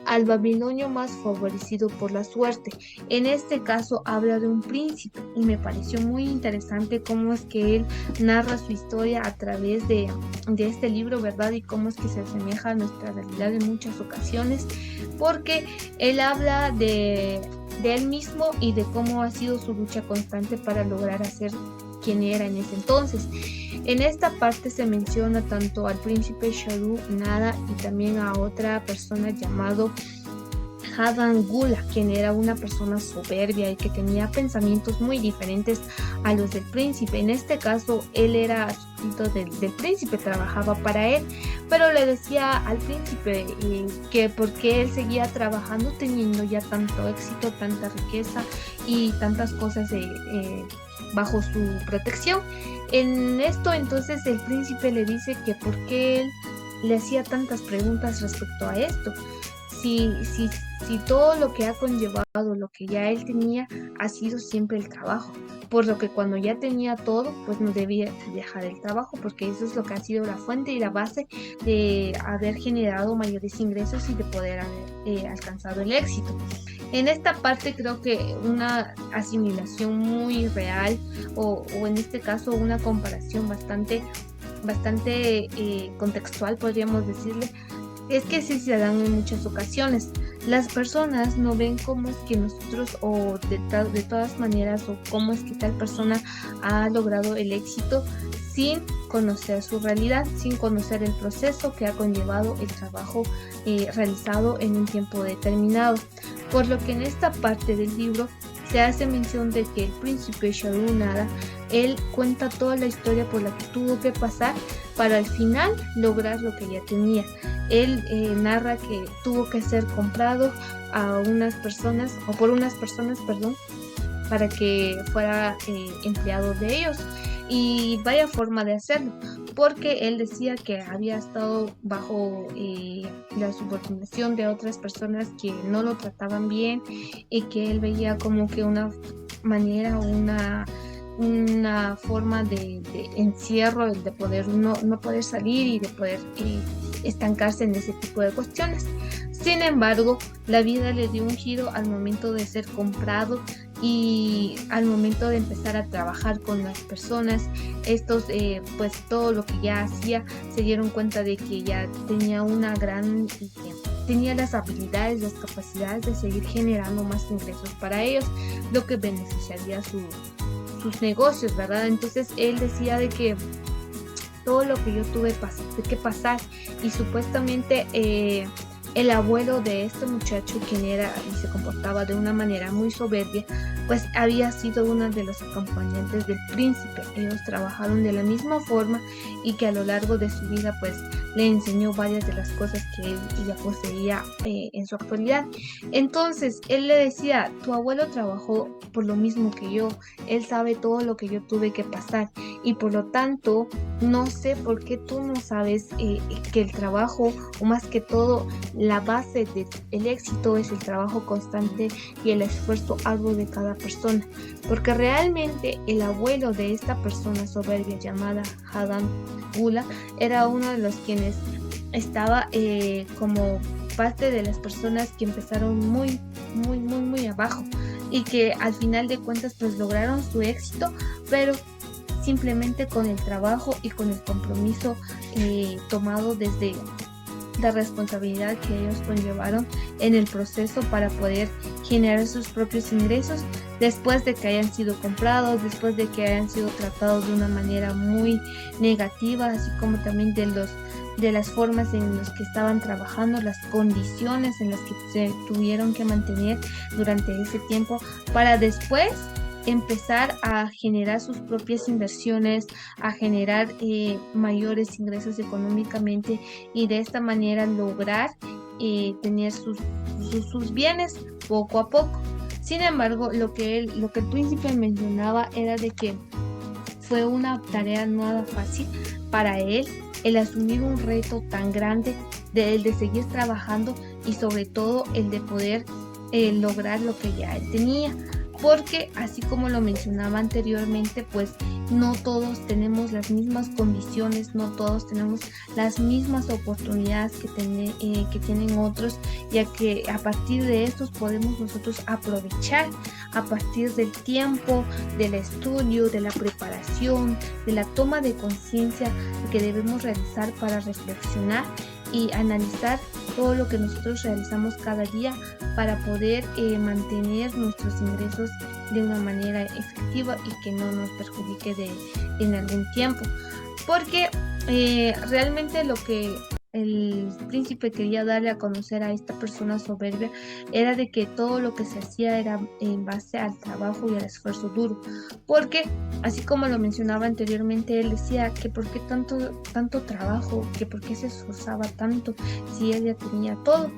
al babilonio más favorecido por la suerte. En este caso habla de un príncipe, y me pareció muy interesante cómo es que él narra su historia a través de este libro, ¿verdad? Y cómo es que se asemeja a nuestra realidad en muchas ocasiones, porque él habla de él mismo y de cómo ha sido su lucha constante para lograr hacer quien era en ese entonces. En esta parte se menciona tanto al príncipe Sharu Nada y también a otra persona llamado Hadan Gula, quien era una persona soberbia y que tenía pensamientos muy diferentes a los del príncipe. En este caso, él era súbdito del príncipe, trabajaba para él, pero le decía al príncipe que porque él seguía trabajando teniendo ya tanto éxito, tanta riqueza y tantas cosas bajo su protección. En esto entonces el príncipe le dice que por qué él le hacía tantas preguntas respecto a esto, si todo lo que ha conllevado, lo que ya él tenía, ha sido siempre el trabajo, por lo que cuando ya tenía todo, pues no debía dejar el trabajo, porque eso es lo que ha sido la fuente y la base de haber generado mayores ingresos y de poder haber alcanzado el éxito. En esta parte creo que una asimilación muy real, o en este caso una comparación bastante contextual, podríamos decirle, es que sí se dan en muchas ocasiones. las personas no ven cómo es que nosotros o de todas maneras o cómo es que tal persona ha logrado el éxito sin conocer su realidad, sin conocer el proceso que ha conllevado el trabajo realizado en un tiempo determinado. Por lo que en esta parte del libro se hace mención de que el príncipe Sharunara, él cuenta toda la historia por la que tuvo que pasar para al final lograr lo que ya tenía. Él narra que tuvo que ser comprado a unas personas, o por unas personas, perdón, para que fuera empleado de ellos. Y vaya forma de hacerlo, porque él decía que había estado bajo la subordinación de otras personas que no lo trataban bien y que él veía como que una manera, una forma de encierro, de poder no poder salir y de poder estancarse en ese tipo de cuestiones. Sin embargo, la vida le dio un giro al momento de ser comprado y al momento de empezar a trabajar con las personas. Estos, pues todo lo que ya hacía, se dieron cuenta de que ya tenía tenía las habilidades, las capacidades de seguir generando más ingresos para ellos, lo que beneficiaría sus negocios, ¿verdad? Entonces él decía de que todo lo que yo tuve que pasar y supuestamente el abuelo de este muchacho, quien era y se comportaba de una manera muy soberbia, pues había sido uno de los acompañantes del príncipe. Ellos trabajaron de la misma forma y que a lo largo de su vida pues le enseñó varias de las cosas que él ya poseía en su actualidad. Entonces él le decía, tu abuelo trabajó por lo mismo que yo, él sabe todo lo que yo tuve que pasar y por lo tanto no sé por qué tú no sabes que el trabajo, o más que todo la base del éxito, es el trabajo constante y el esfuerzo arduo de cada persona, porque realmente el abuelo de esta persona soberbia llamada Hadan Gula era uno de los quienes estaba como parte de las personas que empezaron muy abajo y que al final de cuentas pues lograron su éxito, pero simplemente con el trabajo y con el compromiso tomado desde la responsabilidad que ellos conllevaron en el proceso para poder generar sus propios ingresos después de que hayan sido comprados, después de que hayan sido tratados de una manera muy negativa, así como también de las formas en las que estaban trabajando, las condiciones en las que se tuvieron que mantener durante ese tiempo para después empezar a generar sus propias inversiones, a generar mayores ingresos económicamente y de esta manera lograr tener sus bienes poco a poco. Sin embargo, lo que el príncipe mencionaba era de que fue una tarea nada fácil para él el asumir un reto tan grande el de seguir trabajando y sobre todo el de poder lograr lo que ya él tenía. Porque así como lo mencionaba anteriormente, pues no todos tenemos las mismas condiciones, no todos tenemos las mismas oportunidades que tienen otros, ya que a partir de estos podemos nosotros aprovechar a partir del tiempo, del estudio, de la preparación, de la toma de conciencia que debemos realizar para reflexionar y analizar todo lo que nosotros realizamos cada día para poder mantener nuestros ingresos de una manera efectiva y que no nos perjudique en algún tiempo. Porque realmente lo que el príncipe quería darle a conocer a esta persona soberbia era de que todo lo que se hacía era en base al trabajo y al esfuerzo duro, porque así como lo mencionaba anteriormente, él decía que por qué tanto trabajo, que por qué se esforzaba tanto si él ya tenía todo.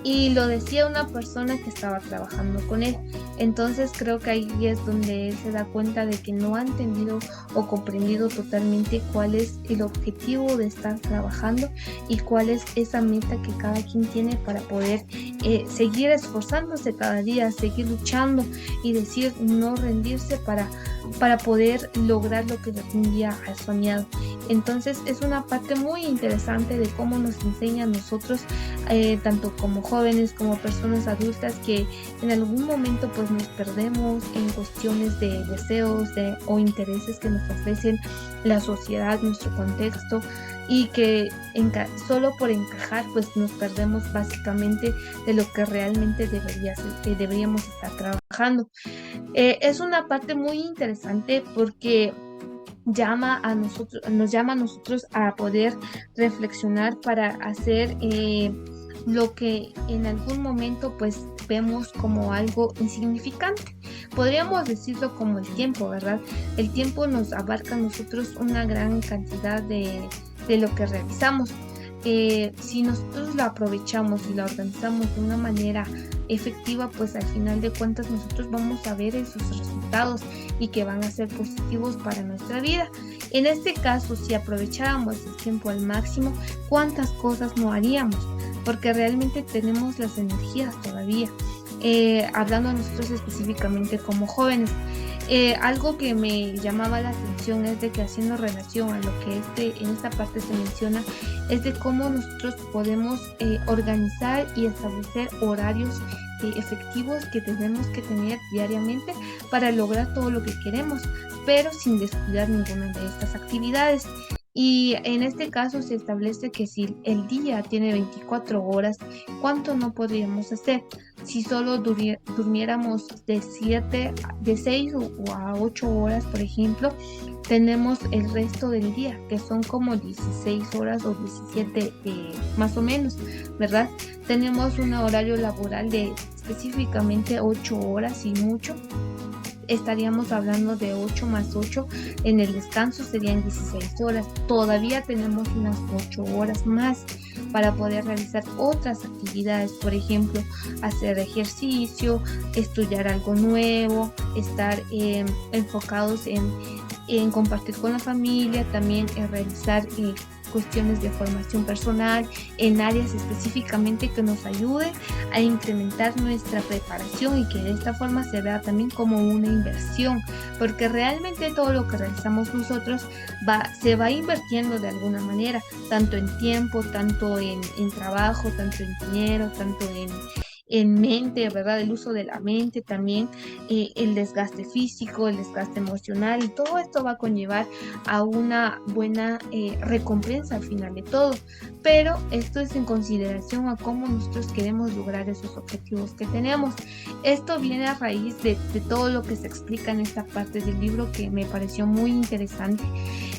Y lo decía una persona que estaba trabajando con él. Entonces creo que ahí es donde él se da cuenta de que no ha entendido o comprendido totalmente cuál es el objetivo de estar trabajando y cuál es esa meta que cada quien tiene para poder seguir esforzándose cada día, seguir luchando y decir no rendirse para poder lograr lo que algún día ha soñado. Entonces es una parte muy interesante de cómo nos enseña a nosotros, tanto como jóvenes como personas adultas, que en algún momento pues nos perdemos en cuestiones de deseos o intereses que nos ofrecen la sociedad, nuestro contexto, y que solo por encajar pues nos perdemos básicamente de lo que realmente deberíamos estar trabajando. Es una parte muy interesante porque nos llama a nosotros a poder reflexionar para hacer lo que en algún momento pues vemos como algo insignificante. Podríamos decirlo como el tiempo, ¿verdad? El tiempo nos abarca a nosotros una gran cantidad de lo que realizamos. Si nosotros lo aprovechamos y lo organizamos de una manera efectiva, pues al final de cuentas nosotros vamos a ver esos resultados y que van a ser positivos para nuestra vida. En este caso, si aprovecháramos el tiempo al máximo, ¿cuántas cosas no haríamos? Porque realmente tenemos las energías todavía. Hablando nosotros específicamente como jóvenes, algo que me llamaba la atención es de que haciendo relación a lo que en esta parte se menciona, es de cómo nosotros podemos organizar y establecer horarios efectivos que tenemos que tener diariamente para lograr todo lo que queremos, pero sin descuidar ninguna de estas actividades. Y en este caso se establece que si el día tiene 24 horas, ¿cuánto no podríamos hacer? Si solo durmiéramos de 6 o a 8 horas, por ejemplo, tenemos el resto del día, que son como 16 horas o 17 más o menos, ¿verdad? Tenemos un horario laboral de específicamente 8 horas y mucho. Estaríamos hablando de 8 más 8, en el descanso serían 16 horas. Todavía tenemos unas 8 horas más para poder realizar otras actividades, por ejemplo, hacer ejercicio, estudiar algo nuevo, estar enfocados en compartir con la familia, también en realizar cuestiones de formación personal en áreas específicamente que nos ayude a incrementar nuestra preparación y que de esta forma se vea también como una inversión, porque realmente todo lo que realizamos nosotros se va invirtiendo de alguna manera, tanto en tiempo, tanto en trabajo, tanto en dinero, tanto en mente, ¿verdad? El uso de la mente también, el desgaste físico, el desgaste emocional, y todo esto va a conllevar a una buena recompensa al final de todo. Pero esto es en consideración a cómo nosotros queremos lograr esos objetivos que tenemos. Esto viene a raíz de todo lo que se explica en esta parte del libro, que me pareció muy interesante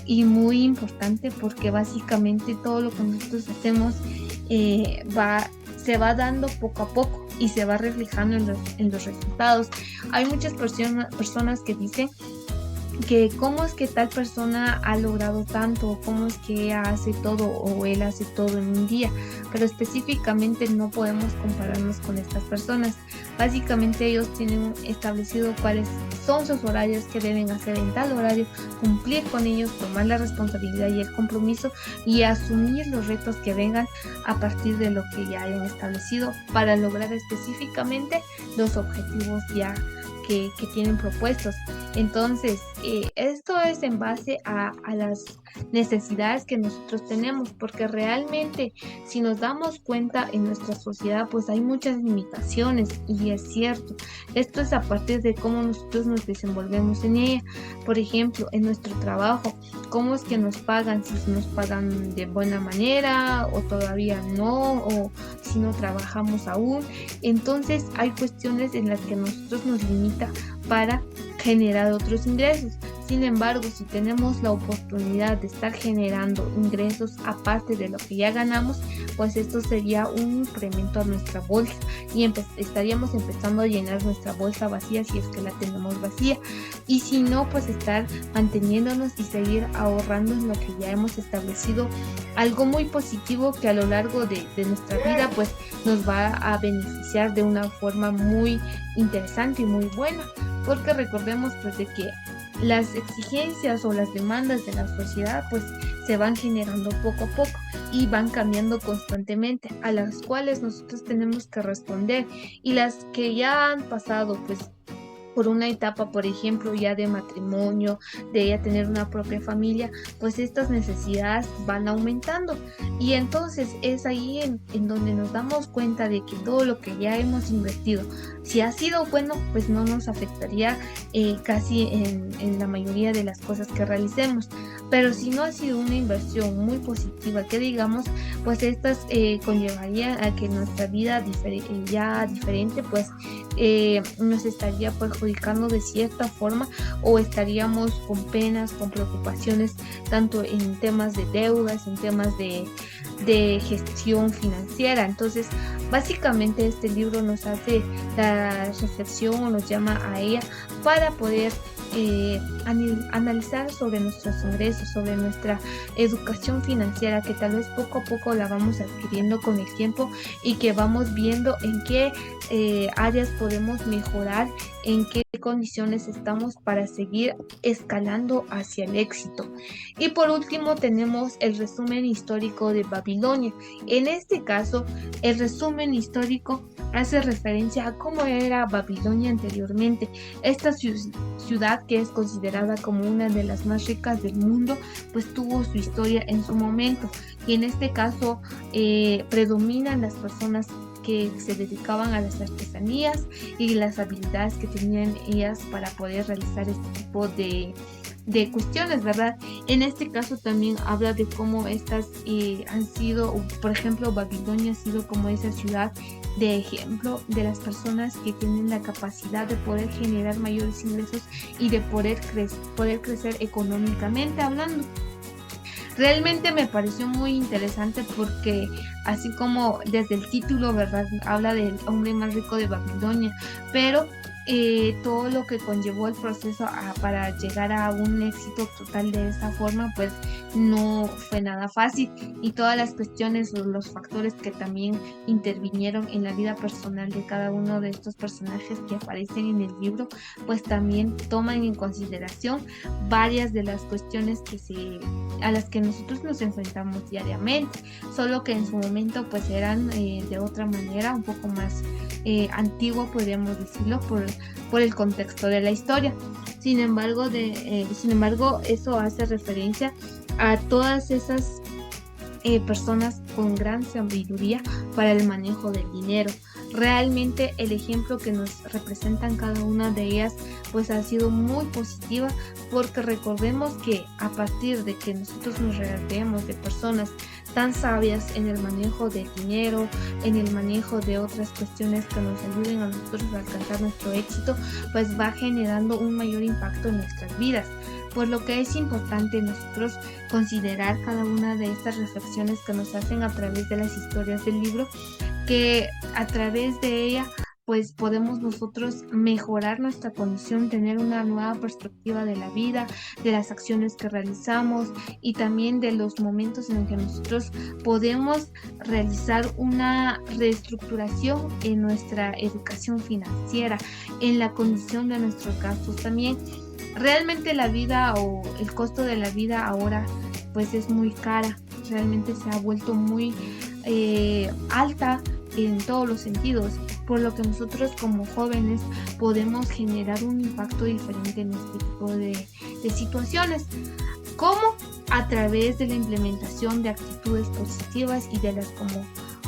y muy importante, porque básicamente todo lo que nosotros hacemos se va dando poco a poco y se va reflejando en los resultados. Hay muchas personas que dicen que cómo es que tal persona ha logrado tanto, cómo es que ella hace todo o él hace todo en un día, pero específicamente no podemos compararnos con estas personas. Básicamente ellos tienen establecido cuáles son sus horarios que deben hacer en tal horario, cumplir con ellos, tomar la responsabilidad y el compromiso y asumir los retos que vengan a partir de lo que ya hayan establecido para lograr específicamente los objetivos ya que tienen propuestos. Entonces, esto es en base a las necesidades que nosotros tenemos, porque realmente si nos damos cuenta en nuestra sociedad, pues hay muchas limitaciones y es cierto. Esto es a partir de cómo nosotros nos desenvolvemos en ella. Por ejemplo, en nuestro trabajo, cómo es que nos pagan, si nos pagan de buena manera o todavía no, o si no trabajamos aún. Entonces hay cuestiones en las que nosotros nos limita para generar otros ingresos. Sin embargo, si tenemos la oportunidad de estar generando ingresos aparte de lo que ya ganamos, pues esto sería un incremento a nuestra bolsa y estaríamos empezando a llenar nuestra bolsa vacía si es que la tenemos vacía, y si no, pues estar manteniéndonos y seguir ahorrando en lo que ya hemos establecido, algo muy positivo que a lo largo de nuestra vida pues nos va a beneficiar de una forma muy interesante y muy buena, porque recordemos pues de que las exigencias o las demandas de la sociedad pues se van generando poco a poco y van cambiando constantemente, a las cuales nosotros tenemos que responder, y las que ya han pasado pues por una etapa, por ejemplo, ya de matrimonio, de ella tener una propia familia, pues estas necesidades van aumentando. Y entonces es ahí en donde nos damos cuenta de que todo lo que ya hemos invertido, si ha sido bueno, pues no nos afectaría casi en la mayoría de las cosas que realicemos. Pero si no ha sido una inversión muy positiva, que digamos, pues estas conllevarían a que nuestra vida ya diferente, pues nos estaría perjudicando de cierta forma, o estaríamos con penas, con preocupaciones, tanto en temas de deudas, en temas de gestión financiera. Entonces, básicamente este libro nos hace la reflexión, o nos llama a ella para poder analizar sobre nuestros ingresos, sobre nuestra educación financiera, que tal vez poco a poco la vamos adquiriendo con el tiempo, y que vamos viendo en qué áreas podemos mejorar, en qué condiciones estamos para seguir escalando hacia el éxito. Y por último tenemos el resumen histórico de Babilonia. En este caso, el resumen histórico hace referencia a cómo era Babilonia anteriormente. Esta ciudad, que es considerada como una de las más ricas del mundo, pues tuvo su historia en su momento, y en este caso predominan las personas que se dedicaban a las artesanías y las habilidades que tenían ellas para poder realizar este tipo de cuestiones, ¿verdad? En este caso también habla de cómo estas han sido, por ejemplo, Babilonia ha sido como esa ciudad de ejemplo de las personas que tienen la capacidad de poder generar mayores ingresos y de poder crecer económicamente hablando. Realmente me pareció muy interesante porque, así como desde el título, ¿verdad?, habla del hombre más rico de Babilonia, pero todo lo que conllevó el proceso para llegar a un éxito total de esa forma, pues no fue nada fácil, y todas las cuestiones, los factores que también intervinieron en la vida personal de cada uno de estos personajes que aparecen en el libro, pues también toman en consideración varias de las cuestiones a las que nosotros nos enfrentamos diariamente, solo que en su momento pues eran de otra manera, un poco más antiguo, podríamos decirlo, por el contexto de la historia. Sin embargo, eso hace referencia a todas esas personas con gran sabiduría para el manejo del dinero. Realmente el ejemplo que nos representan cada una de ellas pues ha sido muy positiva, porque recordemos que a partir de que nosotros nos rodeemos de personas tan sabias en el manejo del dinero, en el manejo de otras cuestiones que nos ayuden a nosotros a alcanzar nuestro éxito, pues va generando un mayor impacto en nuestras vidas. Por lo que es importante nosotros considerar cada una de estas reflexiones que nos hacen a través de las historias del libro, que a través de ella pues podemos nosotros mejorar nuestra condición, tener una nueva perspectiva de la vida, de las acciones que realizamos, y también de los momentos en los que nosotros podemos realizar una reestructuración en nuestra educación financiera, en la condición de nuestros gastos. También realmente la vida, o el costo de la vida ahora, pues es muy cara, realmente se ha vuelto muy alta en todos los sentidos, por lo que nosotros como jóvenes podemos generar un impacto diferente en este tipo de situaciones. ¿Cómo? A través de la implementación de actitudes positivas y de las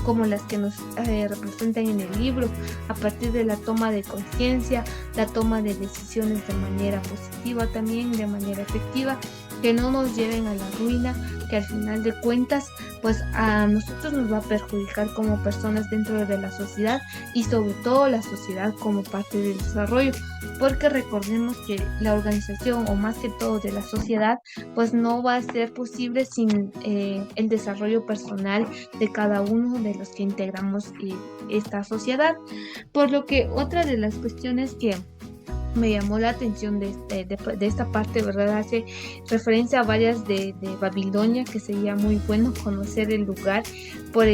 como las que nos representan en el libro, a partir de la toma de conciencia, la toma de decisiones de manera positiva, también de manera efectiva, que no nos lleven a la ruina, que al final de cuentas pues a nosotros nos va a perjudicar como personas dentro de la sociedad, y sobre todo la sociedad como parte del desarrollo, porque recordemos que la organización, o más que todo de la sociedad, pues no va a ser posible sin el desarrollo personal de cada uno de los que integramos esta sociedad. Por lo que otra de las cuestiones que me llamó la atención de esta parte, ¿verdad? Hace referencia a varias de Babilonia, que sería muy bueno conocer el lugar por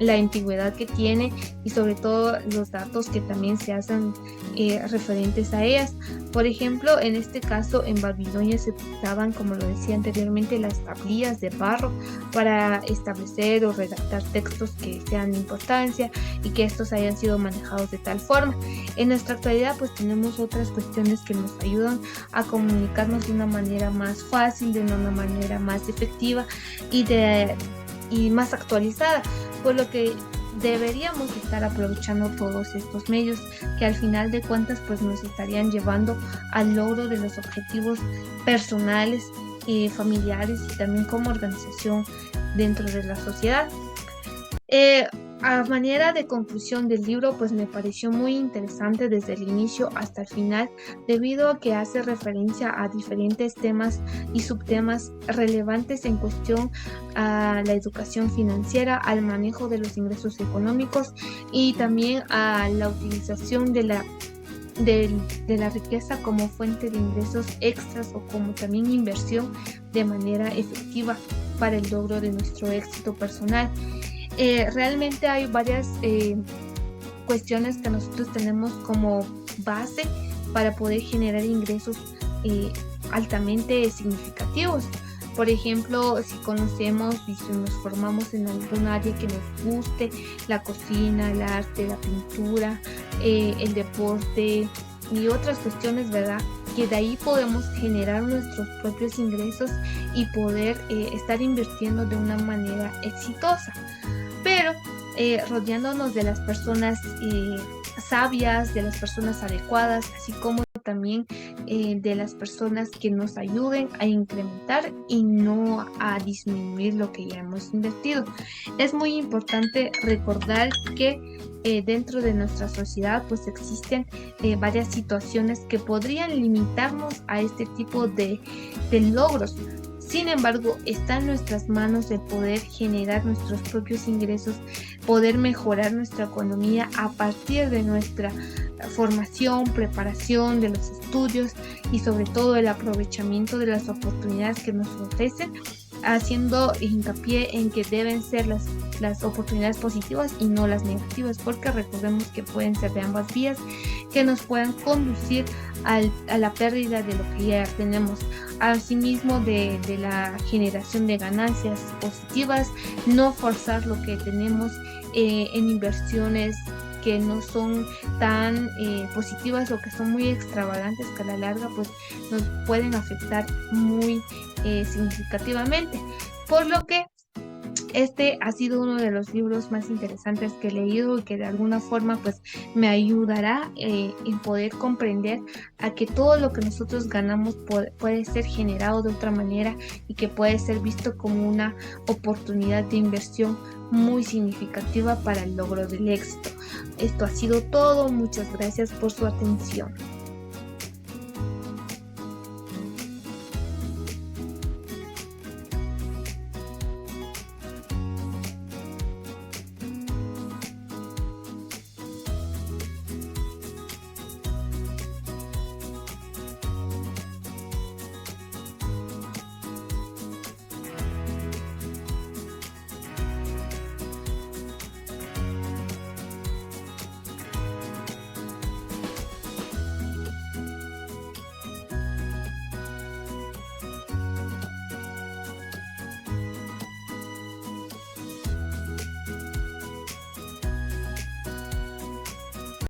la antigüedad que tiene y sobre todo los datos que también se hacen referentes a ellas. Por ejemplo, en este caso en Babilonia se utilizaban, como lo decía anteriormente, las tablillas de barro para establecer o redactar textos que sean de importancia y que estos hayan sido manejados de tal forma. En nuestra actualidad pues tenemos otras cuestiones que nos ayudan a comunicarnos de una manera más fácil, de una manera más efectiva y más actualizada, por lo que deberíamos estar aprovechando todos estos medios que al final de cuentas pues nos estarían llevando al logro de los objetivos personales, familiares y también como organización dentro de la sociedad. A manera de conclusión del libro, pues me pareció muy interesante desde el inicio hasta el final, debido a que hace referencia a diferentes temas y subtemas relevantes en cuestión a la educación financiera, al manejo de los ingresos económicos y también a la utilización de la riqueza como fuente de ingresos extras o como también inversión de manera efectiva para el logro de nuestro éxito personal. Realmente hay varias cuestiones que nosotros tenemos como base para poder generar ingresos altamente significativos. Por ejemplo, si conocemos y si nos formamos en algún área que nos guste, la cocina, el arte, la pintura, el deporte y otras cuestiones, ¿verdad? Que de ahí podemos generar nuestros propios ingresos y poder estar invirtiendo de una manera exitosa. Pero rodeándonos de las personas sabias, de las personas adecuadas, así como también de las personas que nos ayuden a incrementar y no a disminuir lo que ya hemos invertido. Es muy importante recordar que dentro de nuestra sociedad pues existen varias situaciones que podrían limitarnos a este tipo de logros. Sin embargo, está en nuestras manos el poder generar nuestros propios ingresos, poder mejorar nuestra economía a partir de nuestra formación, preparación, de los estudios y sobre todo el aprovechamiento de las oportunidades que nos ofrecen, haciendo hincapié en que deben ser las oportunidades positivas y no las negativas, porque recordemos que pueden ser de ambas vías, que nos puedan conducir a la pérdida de lo que ya tenemos. Asimismo, de la generación de ganancias positivas, no forzar lo que tenemos en inversiones que no son tan positivas o que son muy extravagantes, que a la larga pues nos pueden afectar muy significativamente. Por lo que este ha sido uno de los libros más interesantes que he leído y que de alguna forma pues me ayudará en poder comprender a que todo lo que nosotros ganamos puede ser generado de otra manera y que puede ser visto como una oportunidad de inversión muy significativa para el logro del éxito. Esto ha sido todo. Muchas gracias por su atención.